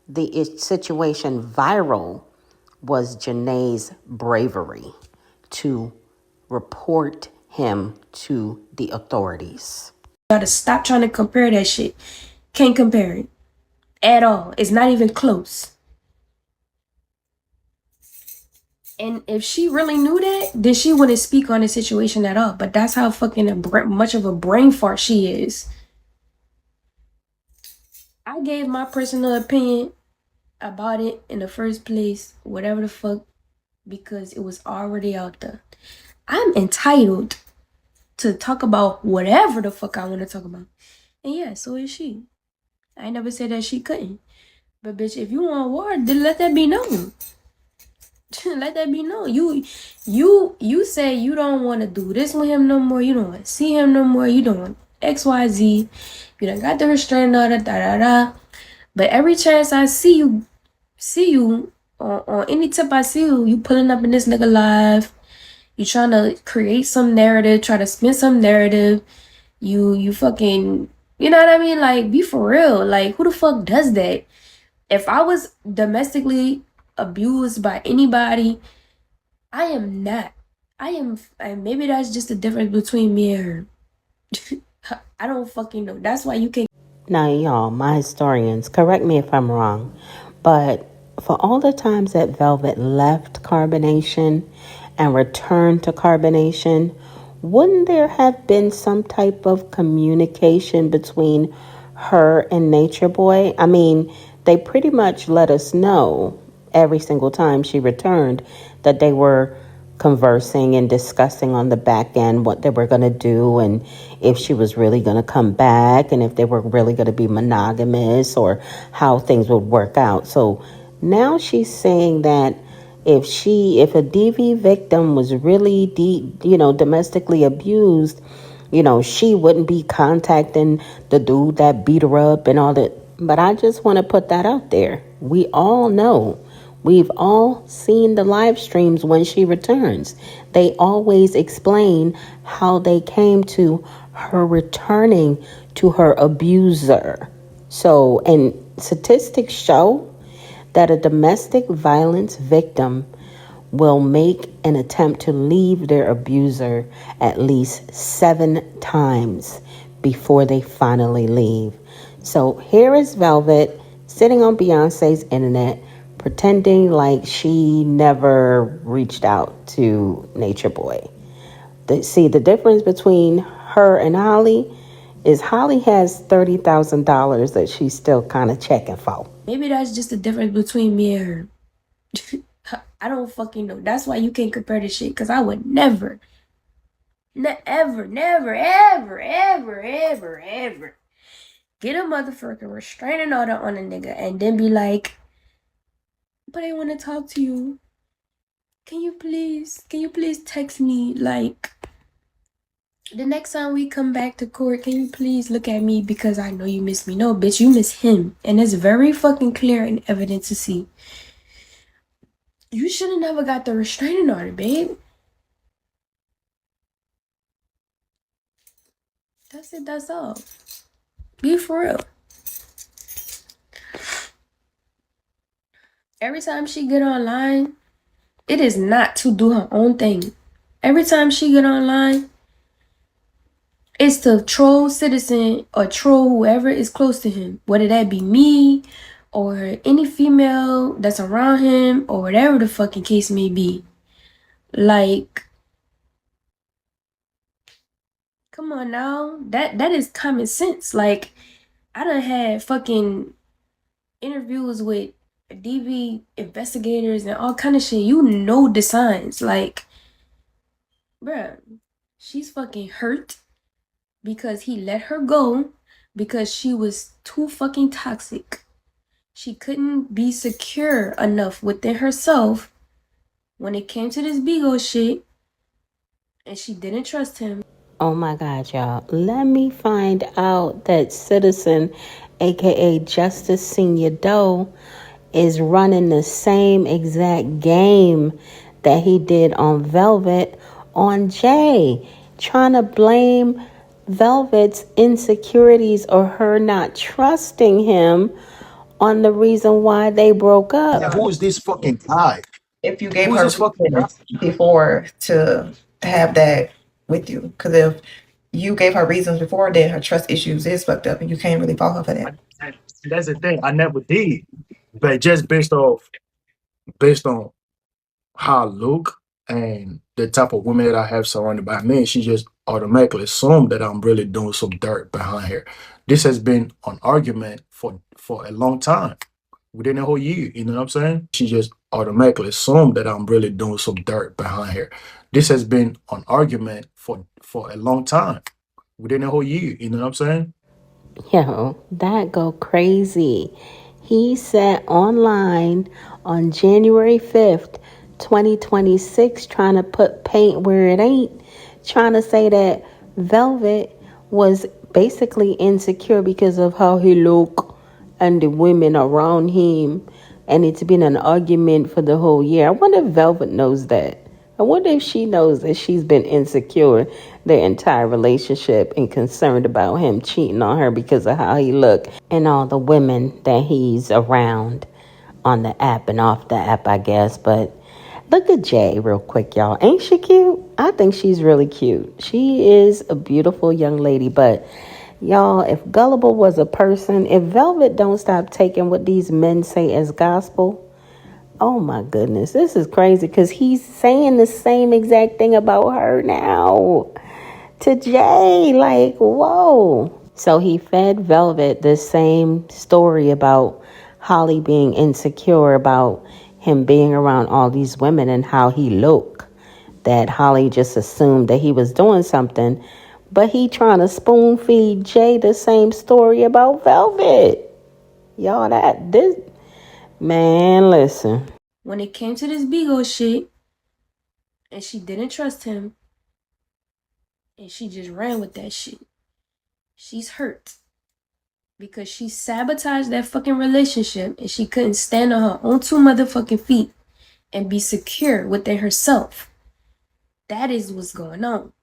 the situation viral was Janae's bravery to report him to the authorities. You gotta stop trying to compare that shit. Can't compare it at all. It's not even close. And if she really knew that, then she wouldn't speak on the situation at all. But that's how fucking much of a brain fart she is. I gave my personal opinion about it in the first place, whatever the fuck, because it was already out there. I'm entitled to talk about whatever the fuck I want to talk about. And yeah, so is she. I never said that she couldn't. But bitch, if you want war, then let that be known. Let that be known. You say you don't want to do this with him no more. You don't want to see him no more. You don't want XYZ. You done got the restraining order. But every chance I see you on any tip I see you pulling up in this nigga live. You trying to create some narrative, try to spin some narrative. You fucking, you know what I mean? Like, be for real. Like, who the fuck does that? If I was domestically abused by anybody, I am not. And maybe that's just the difference between me and her. I don't fucking know. That's why you can't. Now, y'all, my historians, correct me if I'm wrong, but for all the times that Velvet left Carbonation and returned to Carbonation, wouldn't there have been some type of communication between her and Nature Boy? I mean, they pretty much let us know every single time she returned that they were conversing and discussing on the back end what they were going to do and if she was really going to come back and if they were really going to be monogamous or how things would work out. So now she's saying that if a DV victim was really domestically abused, she wouldn't be contacting the dude that beat her up and all that. But I just want to put that out there. We all know. We've all seen the live streams when she returns. They always explain how they came to her returning to her abuser. So, and statistics show that a domestic violence victim will make an attempt to leave their abuser at least 7 times before they finally leave. So here is Velvet sitting on Beyonce's internet pretending like she never reached out to Nature Boy. See, the difference between her and Holly is Holly has $30,000 that she's still kind of checking for. Maybe that's just the difference between me and her. I don't fucking know. That's why you can't compare this shit, because I would never, ever get a motherfucking restraining order on a nigga and then be like, but I want to talk to you. Can you please text me, like, the next time we come back to court, can you please look at me because I know you miss me? No, bitch, you miss him. And it's very fucking clear and evident to see. You should have never got the restraining order, babe. That's it, that's all. Be for real. Every time she get online, it is not to do her own thing. Every time she get online, it's to troll Citizen or troll whoever is close to him. Whether that be me or any female that's around him or whatever the fucking case may be. Like, come on now. That is common sense. Like, I done had fucking interviews with DV investigators and all kind of shit. You know the signs. Like, bruh, she's fucking hurt because he let her go because she was too fucking toxic. She couldn't be secure enough within herself when it came to this Bigo shit, and she didn't trust him. Oh my God, y'all. Let me find out that Citizen, aka Justice Senior Doe, is running the same exact game that he did on Velvet on Jay, trying to blame Velvet's insecurities or her not trusting him on the reason why they broke up. Yeah, who is this fucking guy? If you gave Who's her this fucking guy? reasons before to have that with you, because if you gave her reasons before, then her trust issues is fucked up, and you can't really fault her for that. That's the thing. I never did, but just based on how I look and the type of women that I have surrounded by me, she just automatically assumed that I'm really doing some dirt behind her. This has been an argument for a long time, within a whole year. You know what I'm saying? She just automatically assumed that I'm really doing some dirt behind her. This has been an argument for a long time, within a whole year. You know what I'm saying? Yo, that go crazy. He said online on January 5th, 2026, trying to put paint where it ain't, trying to say that Velvet was basically insecure because of how he look and the women around him, and it's been an argument for the whole year. I wonder if Velvet knows that. I wonder if she knows that she's been insecure their entire relationship and concerned about him cheating on her because of how he looked and all the women that he's around on the app and off the app, I guess. But look at Jay real quick, y'all. Ain't she cute? I think she's really cute. She is a beautiful young lady. But y'all, if Gullible was a person, if Velvet don't stop taking what these men say as gospel, oh my goodness, this is crazy because he's saying the same exact thing about her now to Jay. Like, whoa. So he fed Velvet the same story about Holly being insecure about him being around all these women and how he looked. That Holly just assumed that he was doing something, but he trying to spoon feed Jay the same story about Velvet. Y'all, man, listen. When it came to this Bigo shit, and she didn't trust him, and she just ran with that shit, she's hurt. Because she sabotaged that fucking relationship, and she couldn't stand on her own 2 motherfucking feet and be secure within herself. That is what's going on.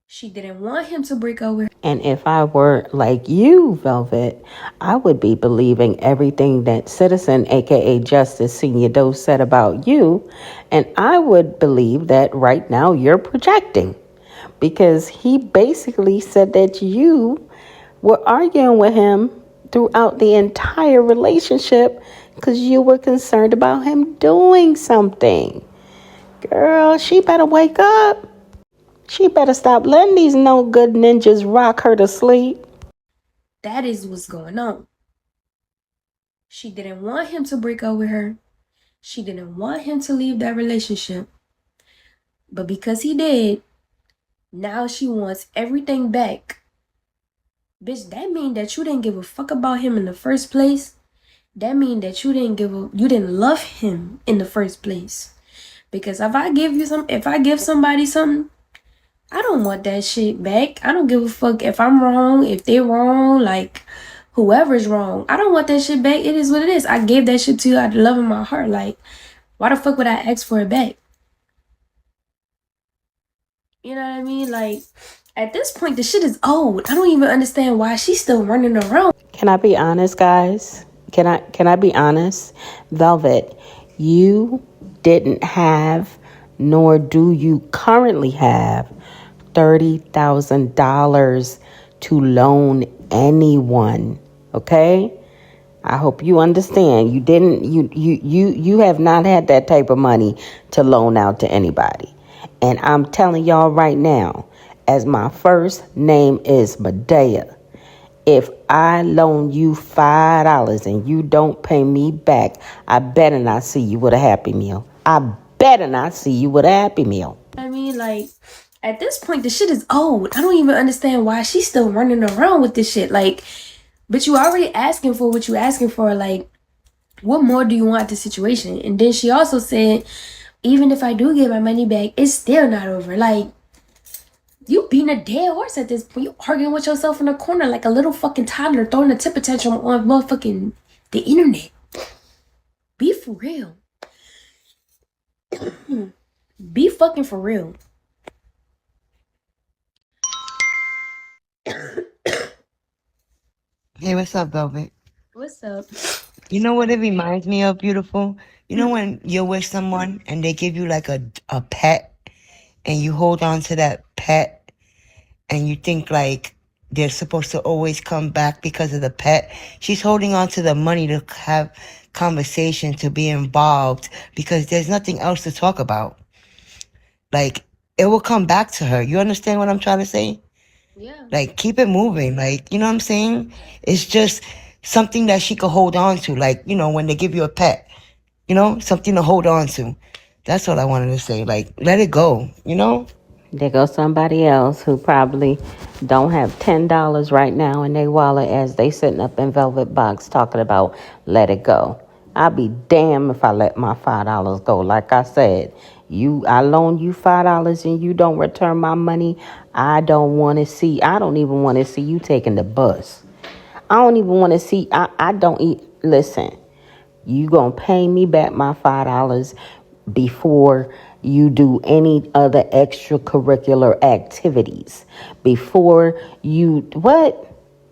She didn't want him to break up with her. And if I were like you, Velvet, I would be believing everything that Citizen, aka Justice Senior Doe, said about you. And I would believe that right now you're projecting. Because he basically said that you were arguing with him throughout the entire relationship because you were concerned about him doing something. Girl, she better wake up. She better stop letting these no good ninjas rock her to sleep. That is what's going on. She didn't want him to break up with her. She didn't want him to leave that relationship. But because he did, now she wants everything back. Bitch, that mean that you didn't give a fuck about him in the first place. That mean that you didn't love him in the first place. Because if I give somebody something, I don't want that shit back. I don't give a fuck if I'm wrong, if they're wrong, like whoever's wrong. I don't want that shit back. It is what it is. I gave that shit to you out of love in my heart. Like, why the fuck would I ask for it back? You know what I mean? Like, at this point, the shit is old. I don't even understand why she's still running around. Can I be honest, guys? Can I be honest? Velvet, you didn't have, nor do you currently have, $30,000 to loan anyone. Okay? I hope you understand. You have not had that type of money to loan out to anybody. And I'm telling y'all right now, as my first name is Medea, if I loan you $5 and you don't pay me back, I better not see you with a Happy Meal. I better not see you with a Happy Meal. I mean, like, at this point, the shit is old. I don't even understand why she's still running around with this shit. Like, but you already asking for what you asking for. Like, what more do you want the situation? And then she also said, even if I do get my money back, it's still not over. Like, you being a dead horse at this point. You arguing with yourself in a corner like a little fucking toddler throwing a temper tantrum on motherfucking the internet. Be for real. Be fucking for real. Hey, what's up, Velvet? What's up? You know what it reminds me of, beautiful? You know when you're with someone and they give you like a pet and you hold on to that pet and you think like they're supposed to always come back because of the pet? She's holding on to the money to have conversation, to be involved, because there's nothing else to talk about. Like, it will come back to her. You understand what I'm trying to say? Yeah. Like, keep it moving. Like, you know what I'm saying? It's just something that she could hold on to. Like, you know, when they give you a pet, you know, something to hold on to. That's what I wanted to say. Like, let it go, you know? There goes somebody else who probably don't have $10 right now in their wallet as they sitting up in Velvet Box talking about let it go. I'll be damned if I let my $5 go. Like I said, I loan you $5 and you don't return my money. I don't even want to see you taking the bus. I don't even want to see, listen, you gonna pay me back my $5 before you do any other extracurricular activities. Before you, what?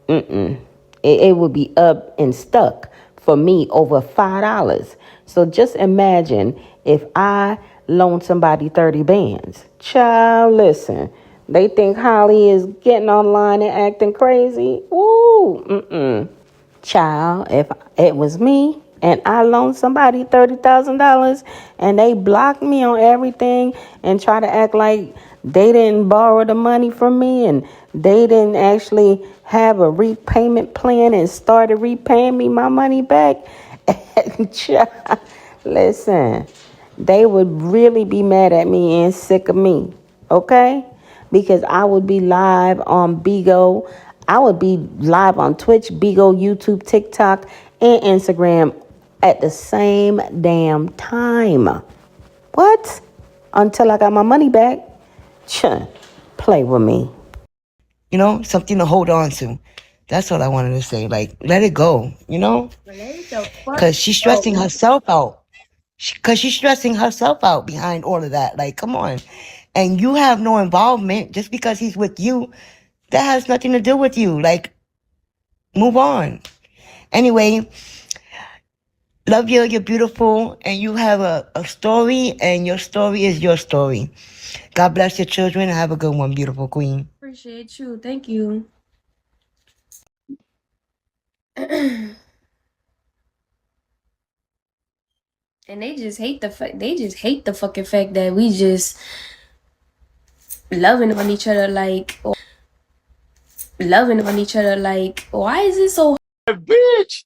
It would be up and stuck for me over $5. So just imagine if I loan somebody 30 bands. Child, listen. They think Holly is getting online and acting crazy. Ooh, Child, if it was me and I loaned somebody $30,000 and they blocked me on everything and try to act like they didn't borrow the money from me and they didn't actually have a repayment plan and started repaying me my money back, child, listen, they would really be mad at me and sick of me, okay? Because I would be live on Bigo. I would be live on Twitch, Bigo, YouTube, TikTok, and Instagram at the same damn time. What? Until I got my money back? Play with me. You know, something to hold on to. That's what I wanted to say. Like, let it go, you know? Because she's stressing herself out. Because she's stressing herself out behind all of that. Like, come on. and you have no involvement just because he's with you, that has nothing to do with you. Like, move on. Anyway, love you. You're beautiful, and you have a story, and your story is your story. God bless your children. Have a good one, beautiful queen. Appreciate you. Thank you. And they just hate the fucking fact that we just loving on each other like why is it so Bitch,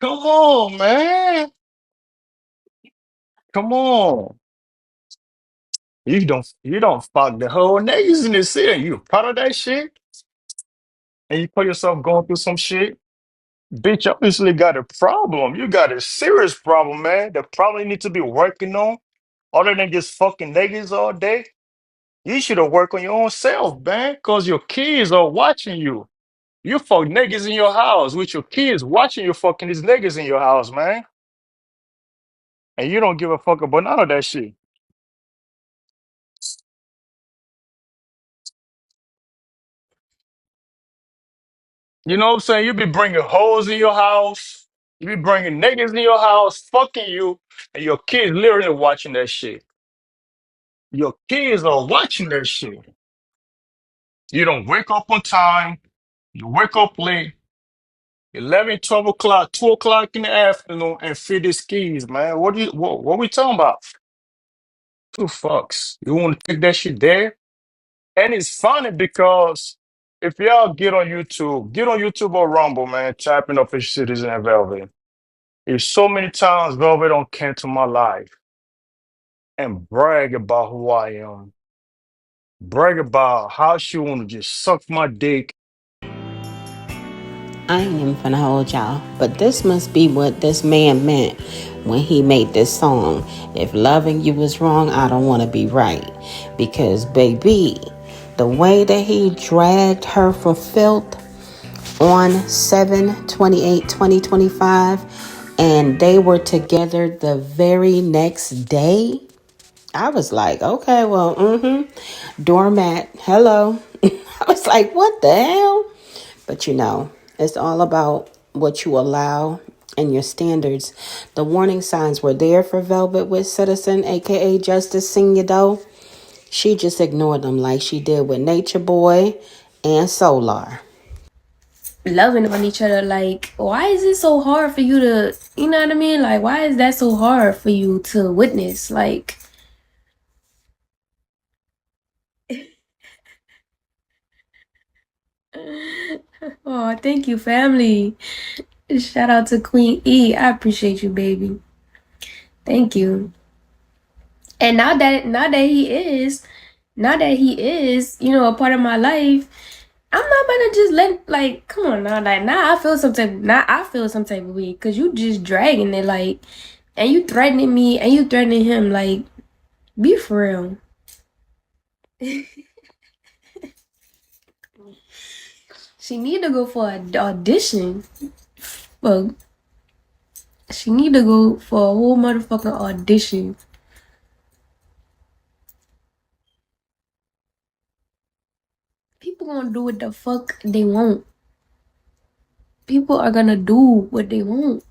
come on, man. Come on. You don't fuck the whole niggas in this city. You part of that shit, and you put yourself going through some shit. Bitch, you obviously got a problem. You got a serious problem, man. The problem you need to be working on, other than just fucking niggas all day. You should have worked on your own self, man, because your kids are watching you. You fuck niggas in your house with your kids watching you fucking these niggas in your house, man. And you don't give a fuck about none of that shit. You know what I'm saying? You be bringing hoes in your house. You be bringing niggas in your house, fucking you, and your kids literally watching that shit. Your kids are watching that shit. You don't wake up on time. You wake up late, 11, 12 o'clock, 2 o'clock in the afternoon, and feed these kids, man. What we talking about? Two fucks. You want to take that shit there? And it's funny because if y'all get on YouTube or Rumble, man, type in Official Citizen and Velvet. There's so many times Velvet don't come to my life and brag about who I am. Brag about how she want to just suck my dick. I ain't even finna hold y'all, but this must be what this man meant when he made this song. If loving you is wrong, I don't want to be right. Because, baby, the way that he dragged her for filth on 7/28/2025, and they were together the very next day, I was like, okay, well, doormat, hello. I was like, what the hell? But it's all about what you allow and your standards. The warning signs were there for Velvet with Citizen, aka Justice Senior though. She just ignored them like she did with Nature Boy and Solar. loving on each other like why is it so hard for you to you know what I mean? Like why is that so hard for you to witness? Like oh, thank you, family. Shout out to Queen E. I appreciate you, baby. Thank you. And now that he is, a part of my life, I'm not gonna just let come on now. Like now I feel some type of way because you just dragging it and you threatening me and you threatening him like be for real. She need to go for an audition. Well, she need to go for a whole motherfucking audition. People gonna do what the fuck they want. People are gonna do what they want.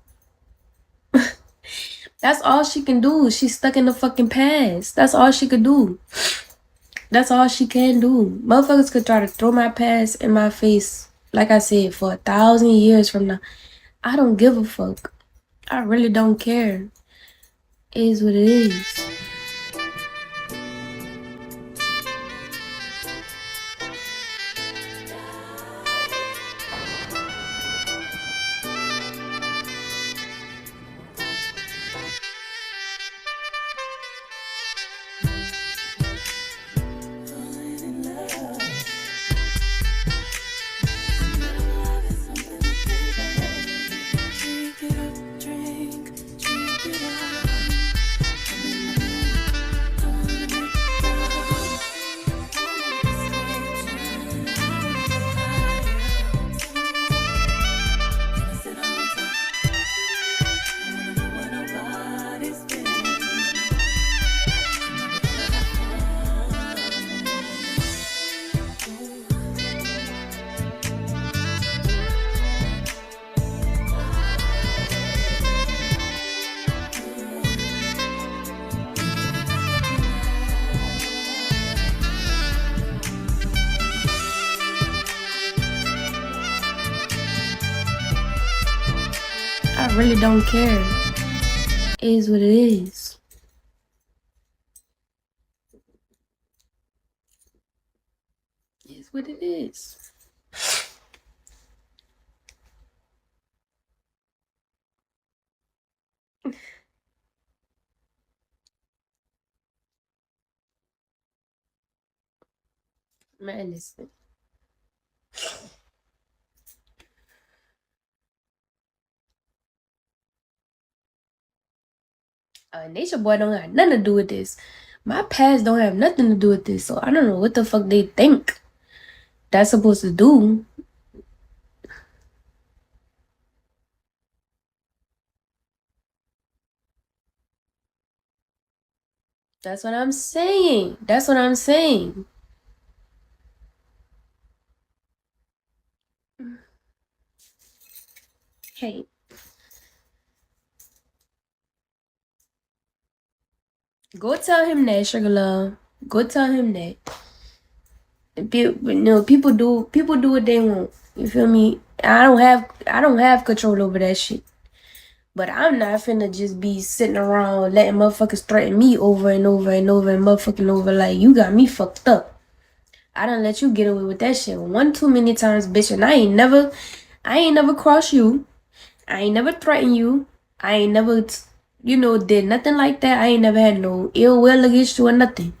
That's all she can do. She's stuck in the fucking past. That's all she could do. That's all she can do. Motherfuckers could try to throw my past in my face, like I said, for 1,000 years from now. I don't give a fuck. I really don't care. It is what it is. I really don't care. It is what it is. It is what it is. Man, listen. Nature Boy don't have nothing to do with this. My past don't have nothing to do with this, so I don't know what the fuck they think that's supposed to do. That's what I'm saying. That's what I'm saying. Hey. Go tell him that, Sugar Love. Go tell him that. People do what they want. You feel me? I don't have control over that shit. But I'm not finna just be sitting around letting motherfuckers threaten me over and over and over and motherfucking over like you got me fucked up. I done let you get away with that shit one too many times, bitch, and I ain't never crossed you. I ain't never threatened you. I ain't never, did nothing like that. I ain't never had no ill will against you or nothing.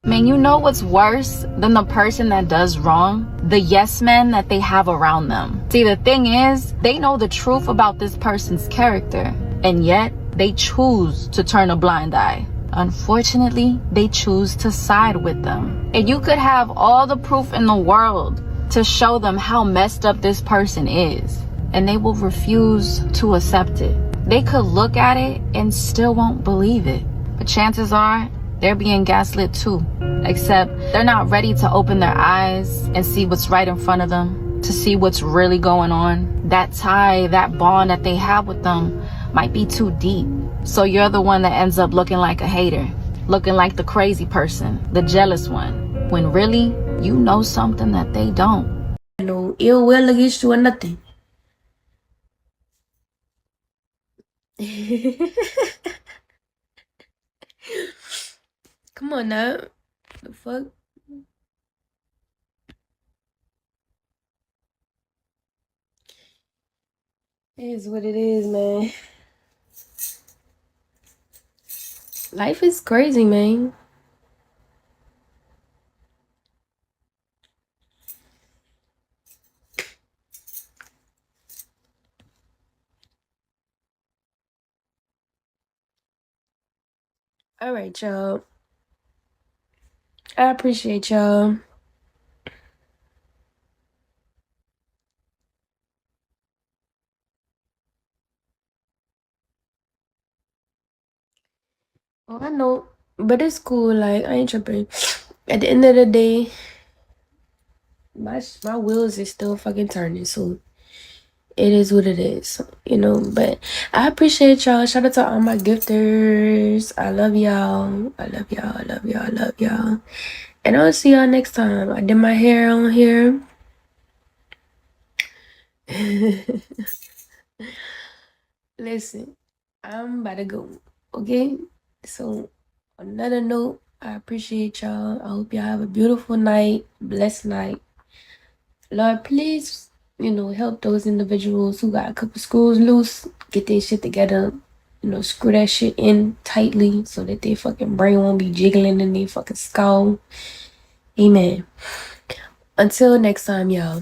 Man, you know what's worse than the person that does wrong? The yes men that they have around them. See, the thing is, they know the truth about this person's character, and yet they choose to turn a blind eye. Unfortunately, they choose to side with them. And you could have all the proof in the world to show them how messed up this person is, and they will refuse to accept it. They could look at it and still won't believe it. But chances are, they're being gaslit too, except they're not ready to open their eyes and see what's right in front of them, to see what's really going on. That tie, that bond that they have with them might be too deep. So you're the one that ends up looking like a hater, looking like the crazy person, the jealous one, when really you know something that they don't. No ill will against you or nothing. Come on now. The fuck? It is what it is, man. Life is crazy, man. All right, y'all. I appreciate y'all. Oh, I know, but it's cool. Like, I ain't tripping. At the end of the day, my wheels is still fucking turning, so it is what it is, But I appreciate y'all. Shout out to all my gifters. I love y'all. I love y'all. I love y'all. I love y'all. And I'll see y'all next time. I did my hair on here. Listen, I'm about to go, okay? So, on another note, I appreciate y'all. I hope y'all have a beautiful night, blessed night. Lord, please, help those individuals who got a couple screws loose, get their shit together, screw that shit in tightly so that their fucking brain won't be jiggling in their fucking skull. Amen. Until next time, y'all.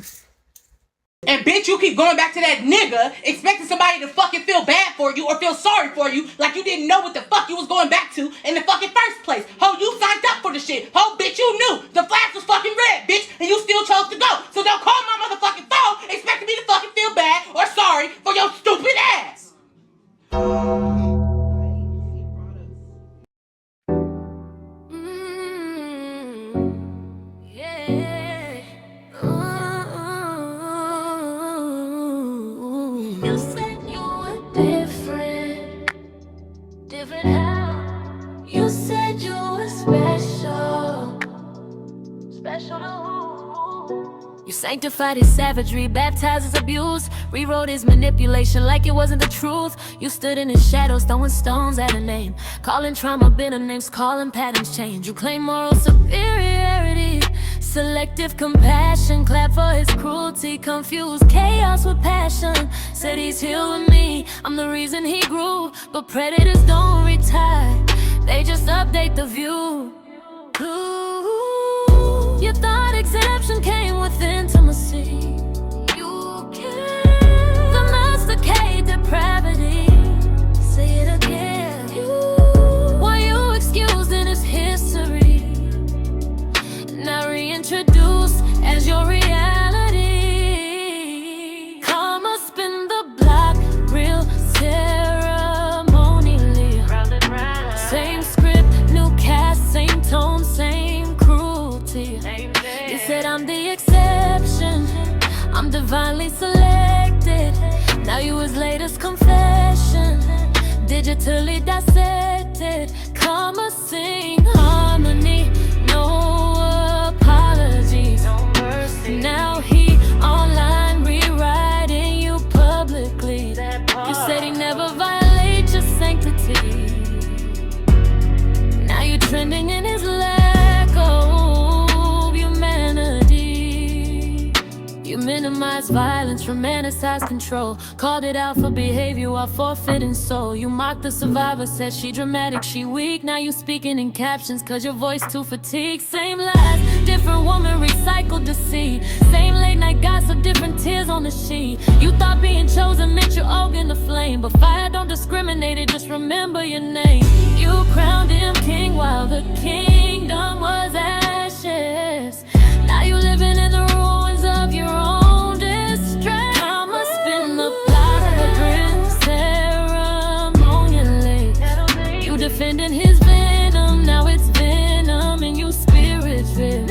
And bitch, you keep going back to that nigga, expecting somebody to fucking feel bad for you or feel sorry for you, like you didn't know what the fuck you was going back to in the fucking first place. Ho, you signed up for the shit. Ho, bitch, you knew the flash was fucking red, bitch, and you still chose to go. So don't call my motherfucking phone expecting me to fucking feel bad or sorry for your stupid ass. You said you were different how? You said you were special to who? You sanctified his savagery, baptized his abuse, Rewrote his manipulation like it wasn't the truth. You stood in his shadows, throwing stones at a name, calling trauma bitter names, calling patterns change. You claim moral superiority, selective compassion, clap for his cruelty, confused chaos with passion. Said he's healed with me, I'm the reason he grew. But predators don't retire, they just update the view. Ooh, you thought exception came with intimacy. You can't domesticate depravity. Say it again. Why you excused in his history, now reintroduced as your reality. Karma spin the block real ceremonially. Same script, new cast, same tone, same cruelty. You said I'm the exception, I'm divinely selected. Now you his latest confession, digitally dissected. Karma sing harmony, no apologies. Now he online rewriting you publicly. You said he never violate your sanctity. Now you trending in his lack of humanity. You minimize violence, romanticize control, called it out for behavior while forfeiting soul. You mocked the survivor, said she dramatic, she weak. Now you speaking in captions cause your voice too fatigued. Same lies, different woman, recycled deceit. Same late night gossip, different tears on the sheet. You thought being chosen meant you all in the flame, but fire don't discriminate, it just remember your name. You crowned him king while the kingdom was ashes. Now you living in the ruins of your own distress. Karma spin the plot of a grim ceremonially. You defending his venom, now it's venom in you spirit fit.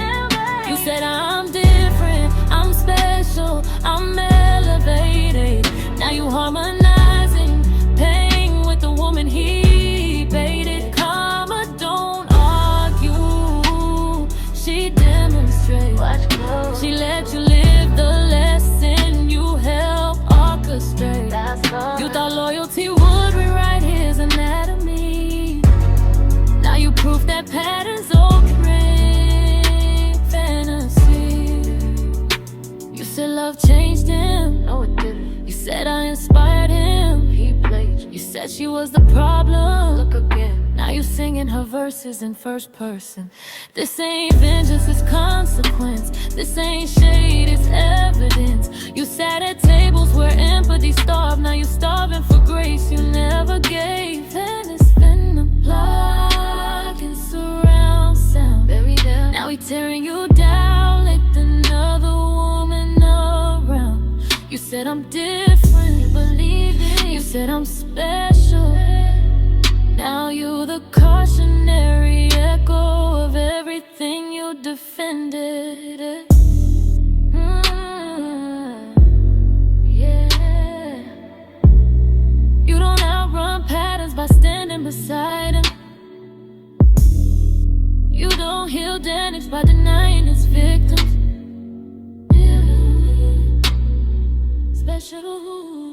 You said I'm different, I'm special, I'm elevated. Now you harmonizing pain with the woman he baited. Karma don't argue, she demonstrates. She let you live the lesson you help orchestrate. You thought loyalty would rewrite his anatomy. Now you proof that patterns okay fantasy. You said love changed him, no it didn't. You said I inspired him, he played. You said she was the problem, look again. Now you singing her verses in first person. This ain't vengeance, it's consequence. This ain't shade, it's evidence. You sat at tables where empathy starved. Now you starving for grace you never gave. And it's been a block and surround sound. Now he tearing you down like another woman around. You said I'm different, believe it. You said I'm special. Now you the cautionary echo of everything you defended. Yeah. You don't outrun patterns by standing beside him. You don't heal damage by denying its victims. Yeah. Special.